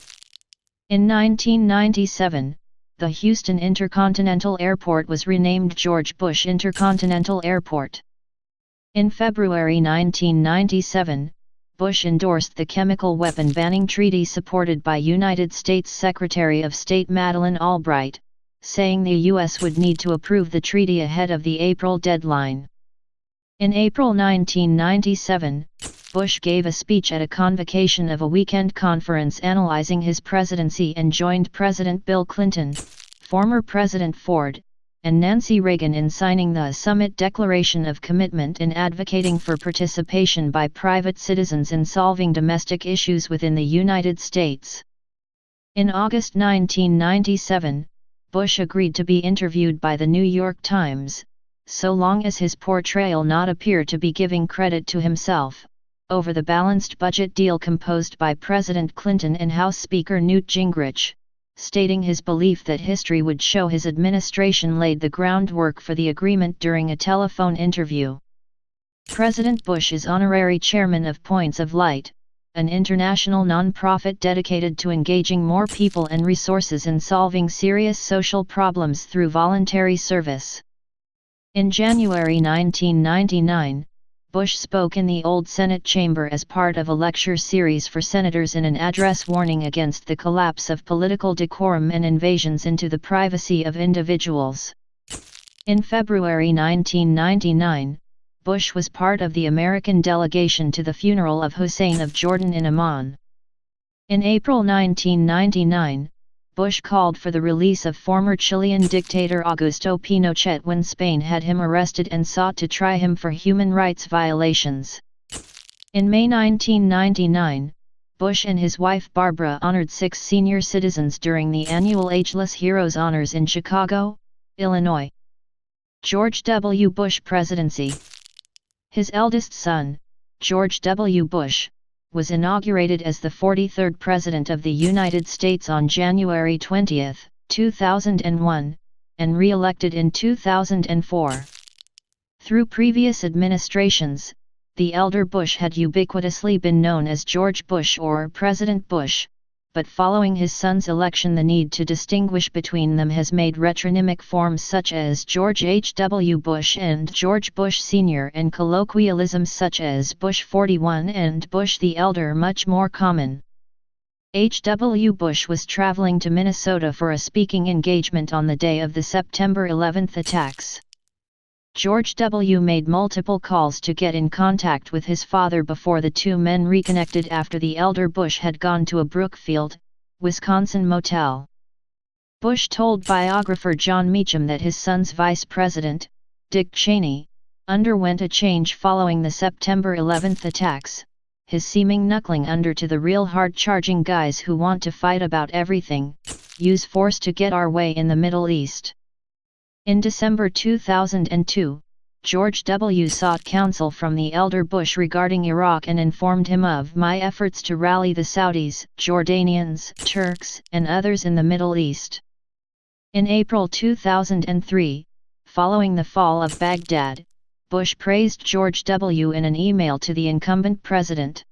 In 1997, the Houston Intercontinental Airport was renamed George Bush Intercontinental Airport. In February 1997, Bush endorsed the chemical weapon banning treaty supported by United States Secretary of State Madeleine Albright, saying the U.S. would need to approve the treaty ahead of the April deadline. In April 1997, Bush gave a speech at a convocation of a weekend conference analyzing his presidency and joined President Bill Clinton, former President Ford, and Nancy Reagan in signing the Summit Declaration of Commitment and advocating for participation by private citizens in solving domestic issues within the United States. In August 1997, Bush agreed to be interviewed by the New York Times, so long as his portrayal not appear to be giving credit to himself, over the balanced budget deal composed by President Clinton and House Speaker Newt Gingrich, stating his belief that history would show his administration laid the groundwork for the agreement during a telephone interview. President Bush is honorary chairman of Points of Light, an international non-profit dedicated to engaging more people and resources in solving serious social problems through voluntary service. In January 1999, Bush spoke in the old Senate chamber as part of a lecture series for senators in an address warning against the collapse of political decorum and invasions into the privacy of individuals. In February 1999, Bush was part of the American delegation to the funeral of Hussein of Jordan in Amman. In April 1999, Bush called for the release of former Chilean dictator Augusto Pinochet when Spain had him arrested and sought to try him for human rights violations. In May 1999, Bush and his wife Barbara honored 6 senior citizens during the annual Ageless Heroes Honors in Chicago, Illinois. George W. Bush Presidency. His eldest son, George W. Bush, was inaugurated as the 43rd President of the United States on January 20, 2001, and re-elected in 2004. Through previous administrations, the elder Bush had ubiquitously been known as George Bush or President Bush, but following his son's election the need to distinguish between them has made retronymic forms such as George H. W. Bush and George Bush Sr. and colloquialisms such as Bush 41 and Bush the Elder much more common. H. W. Bush was traveling to Minnesota for a speaking engagement on the day of the September 11 attacks. George W. made multiple calls to get in contact with his father before the two men reconnected after the elder Bush had gone to a Brookfield, Wisconsin motel. Bush told biographer John Meacham that his son's vice president, Dick Cheney, underwent a change following the September 11 attacks, his seeming knuckling under to the real hard-charging guys who want to fight about everything, use force to get our way in the Middle East. In December 2002, George W. sought counsel from the elder Bush regarding Iraq and informed him of my efforts to rally the Saudis, Jordanians, Turks, and others in the Middle East. In April 2003, following the fall of Baghdad, Bush praised George W. in an email to the incumbent president.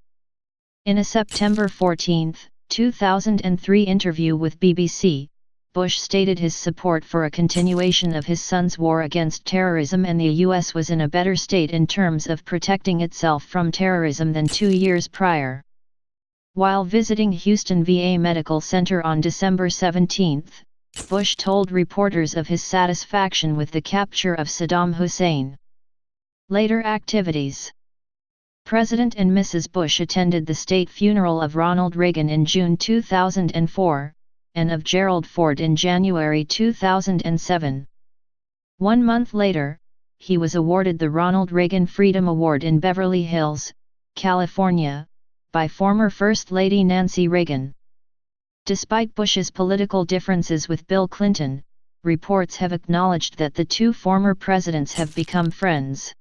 In a September 14, 2003 interview with BBC, Bush stated his support for a continuation of his son's war against terrorism and the U.S. was in a better state in terms of protecting itself from terrorism than 2 years prior. While visiting Houston VA Medical Center on December 17, Bush told reporters of his satisfaction with the capture of Saddam Hussein. Later activities. President and Mrs. Bush attended the state funeral of Ronald Reagan in June 2004, and of Gerald Ford in January 2007. 1 month later, he was awarded the Ronald Reagan Freedom Award in Beverly Hills, California, by former First Lady Nancy Reagan. Despite Bush's political differences with Bill Clinton, reports have acknowledged that the two former presidents have become friends.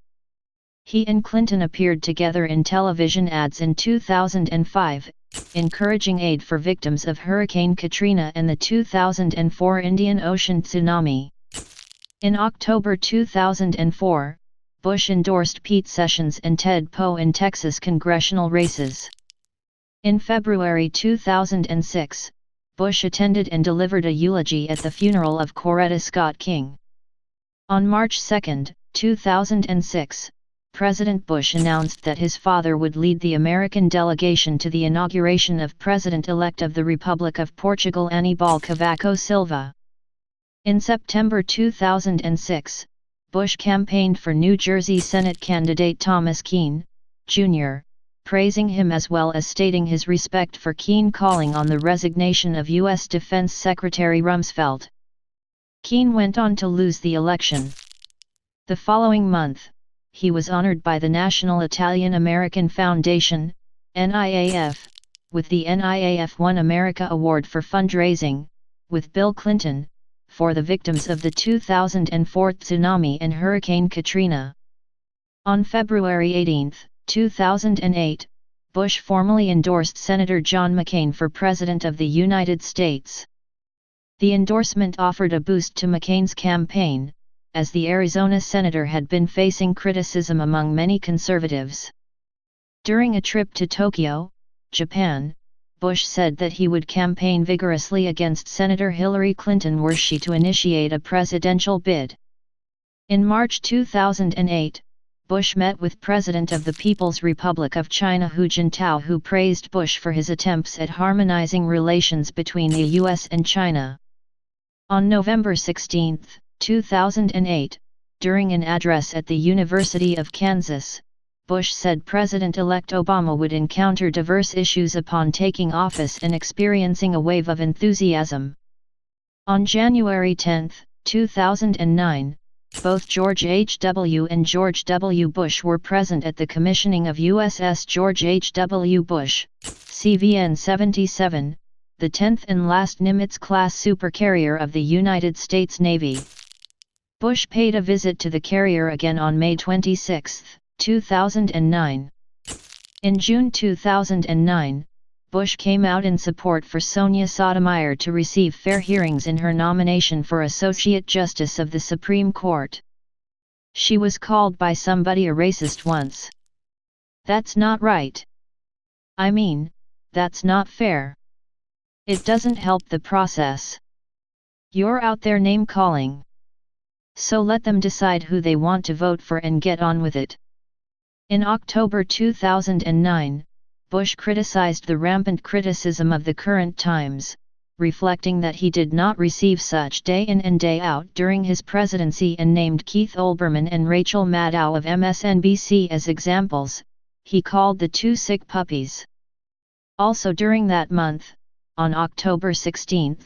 He and Clinton appeared together in television ads in 2005, encouraging aid for victims of Hurricane Katrina and the 2004 Indian Ocean tsunami. In October 2004, Bush endorsed Pete Sessions and Ted Poe in Texas congressional races. In February 2006, Bush attended and delivered a eulogy at the funeral of Coretta Scott King. On March 2, 2006, President Bush announced that his father would lead the American delegation to the inauguration of President-elect of the Republic of Portugal Aníbal Cavaco Silva. In September 2006, Bush campaigned for New Jersey Senate candidate Thomas Kean, Jr., praising him as well as stating his respect for Kean, calling on the resignation of U.S. Defense Secretary Rumsfeld. Kean went on to lose the election. The following month, he was honored by the National Italian-American Foundation, NIAF, with the NIAF One America Award for fundraising, with Bill Clinton, for the victims of the 2004 tsunami and Hurricane Katrina. On February 18, 2008, Bush formally endorsed Senator John McCain for President of the United States. The endorsement offered a boost to McCain's campaign, as the Arizona senator had been facing criticism among many conservatives. During a trip to Tokyo, Japan, Bush said that he would campaign vigorously against Senator Hillary Clinton were she to initiate a presidential bid. In March 2008, Bush met with President of the People's Republic of China Hu Jintao, who praised Bush for his attempts at harmonizing relations between the U.S. and China. On November 16, 2008, during an address at the University of Kansas, Bush said President-elect Obama would encounter diverse issues upon taking office and experiencing a wave of enthusiasm. On January 10, 2009, both George H.W. and George W. Bush were present at the commissioning of USS George H.W. Bush, CVN-77, the 10th and last Nimitz-class supercarrier of the United States Navy. Bush paid a visit to the carrier again on May 26, 2009. In June 2009, Bush came out in support for Sonia Sotomayor to receive fair hearings in her nomination for Associate Justice of the Supreme Court. She was called by somebody a racist once. That's not right. I mean, that's not fair. It doesn't help the process. You're out there name-calling. So let them decide who they want to vote for and get on with it. In October 2009, Bush criticized the rampant criticism of the current times, reflecting that he did not receive such day in and day out during his presidency, and named Keith Olbermann and Rachel Maddow of MSNBC as examples. He called the two sick puppies. Also during that month, on October 16,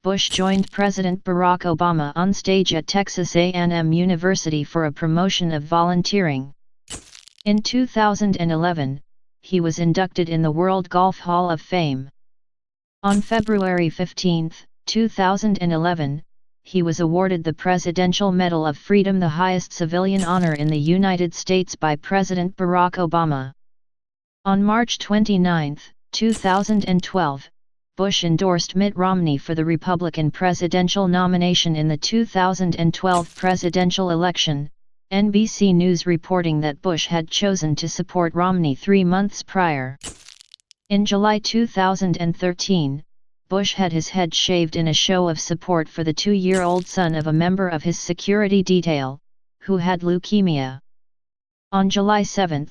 Bush joined President Barack Obama on stage at Texas A&M University for a promotion of volunteering. In 2011, he was inducted in the World Golf Hall of Fame. On February 15, 2011, he was awarded the Presidential Medal of Freedom, the highest civilian honor in the United States, by President Barack Obama. On March 29, 2012, Bush endorsed Mitt Romney for the Republican presidential nomination in the 2012 presidential election, NBC News reporting that Bush had chosen to support Romney 3 months prior. In July 2013, Bush had his head shaved in a show of support for the 2-year-old son of a member of his security detail, who had leukemia. On July 7,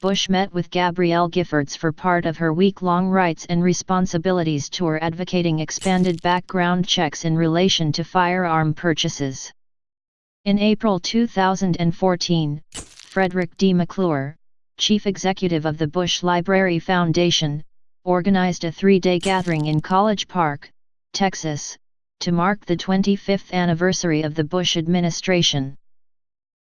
Bush met with Gabrielle Giffords for part of her week-long Rights and Responsibilities tour, advocating expanded background checks in relation to firearm purchases. In April 2014, Frederick D. McClure, chief executive of the Bush Library Foundation, organized a 3-day gathering in College Park, Texas, to mark the 25th anniversary of the Bush administration.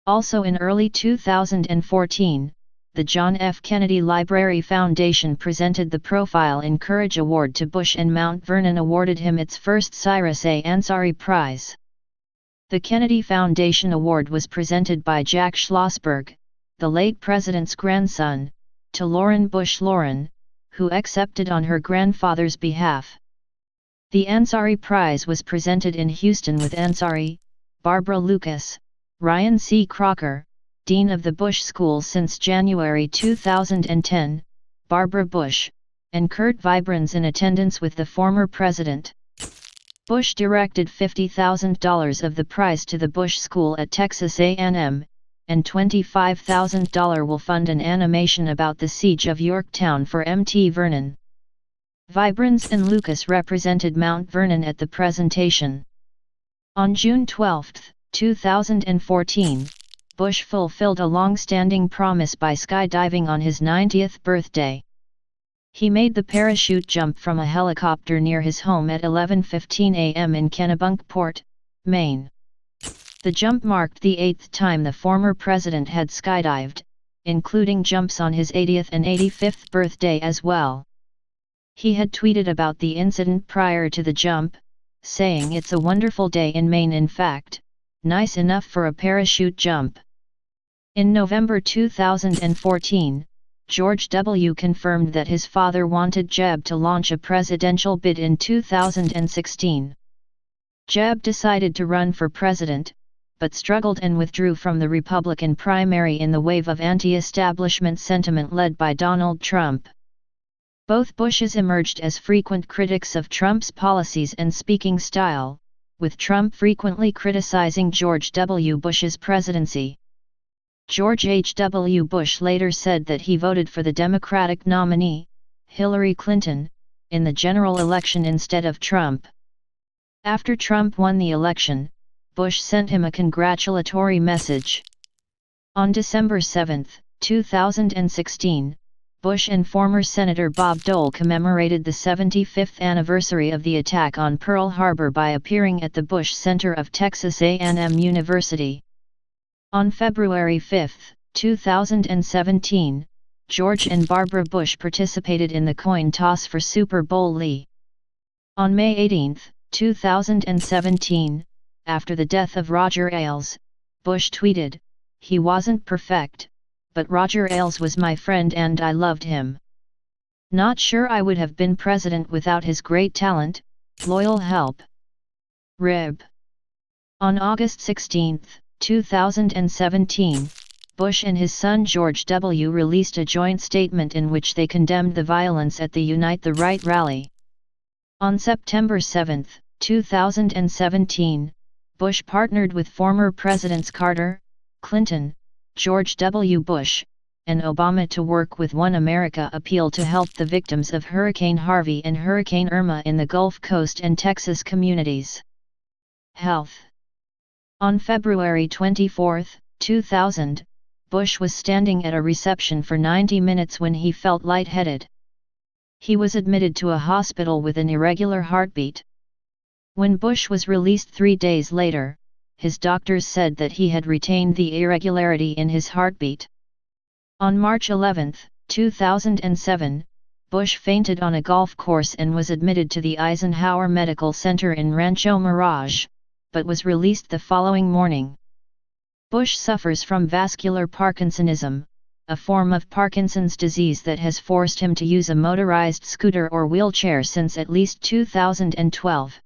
Also in early 2014, the John F. Kennedy Library Foundation presented the Profile in Courage Award to Bush, and Mount Vernon awarded him its first Cyrus A. Ansari Prize. The Kennedy Foundation Award was presented by Jack Schlossberg, the late president's grandson, to Lauren Bush Lauren, who accepted on her grandfather's behalf. The Ansari Prize was presented in Houston with Ansari, Barbara Lucas, Ryan C. Crocker, Dean of the Bush School since January 2010, Barbara Bush, and Kurt Vibrans in attendance with the former president. Bush directed $50,000 of the prize to the Bush School at Texas A&M, and $25,000 will fund an animation about the Siege of Yorktown for MT Vernon. Vibrans and Lucas represented Mount Vernon at the presentation. On June 12, 2014, Bush fulfilled a long-standing promise by skydiving on his 90th birthday. He made the parachute jump from a helicopter near his home at 11:15 a.m. in Kennebunkport, Maine. The jump marked the 8th time the former president had skydived, including jumps on his 80th and 85th birthday as well. He had tweeted about the incident prior to the jump, saying it's a wonderful day in Maine, in fact, nice enough for a parachute jump. In November 2014, George W. confirmed that his father wanted Jeb to launch a presidential bid in 2016. Jeb decided to run for president, but struggled and withdrew from the Republican primary in the wave of anti-establishment sentiment led by Donald Trump. Both Bushes emerged as frequent critics of Trump's policies and speaking style, with Trump frequently criticizing George W. Bush's presidency. George H. W. Bush later said that he voted for the Democratic nominee, Hillary Clinton, in the general election instead of Trump. After Trump won the election, Bush sent him a congratulatory message. On December 7, 2016, Bush and former Senator Bob Dole commemorated the 75th anniversary of the attack on Pearl Harbor by appearing at the Bush Center of Texas A&M University. On February 5, 2017, George and Barbara Bush participated in the coin toss for Super Bowl LE. On May 18, 2017, after the death of Roger Ailes, Bush tweeted, "He wasn't perfect, but Roger Ailes was my friend and I loved him. Not sure I would have been president without his great talent, loyal help. Rib." On August 16, 2017, Bush and his son George W. released a joint statement in which they condemned the violence at the Unite the Right rally. On September 7, 2017, Bush partnered with former Presidents Carter, Clinton, George W. Bush, and Obama to work with One America Appeal to help the victims of Hurricane Harvey and Hurricane Irma in the Gulf Coast and Texas communities. Health. On February 24, 2000, Bush was standing at a reception for 90 minutes when he felt lightheaded. He was admitted to a hospital with an irregular heartbeat. When Bush was released 3 days later, his doctors said that he had retained the irregularity in his heartbeat. On March 11, 2007, Bush fainted on a golf course and was admitted to the Eisenhower Medical Center in Rancho Mirage, but was released the following morning. Bush suffers from vascular Parkinsonism, a form of Parkinson's disease that has forced him to use a motorized scooter or wheelchair since at least 2012.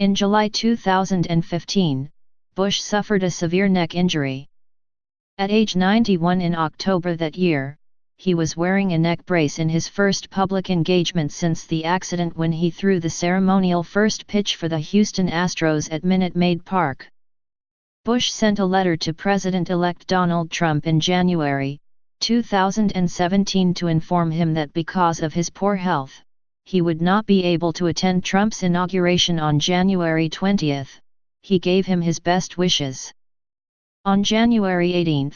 In July 2015, Bush suffered a severe neck injury. At age 91 in October that year, he was wearing a neck brace in his first public engagement since the accident when he threw the ceremonial first pitch for the Houston Astros at Minute Maid Park. Bush sent a letter to President-elect Donald Trump in January 2017 to inform him that because of his poor health, he would not be able to attend Trump's inauguration on January 20. He gave him his best wishes. On January 18,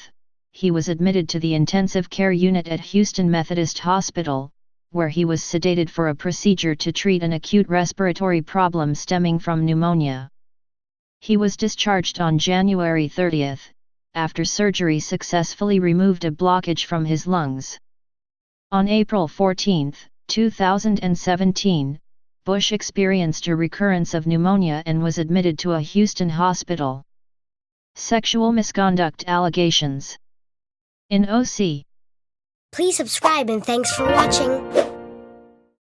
he was admitted to the intensive care unit at Houston Methodist Hospital, where he was sedated for a procedure to treat an acute respiratory problem stemming from pneumonia. He was discharged on January 30, after surgery successfully removed a blockage from his lungs. On April 14, 2017, Bush experienced a recurrence of pneumonia and was admitted to a Houston hospital. Sexual misconduct allegations. In OC. Please subscribe and thanks for watching.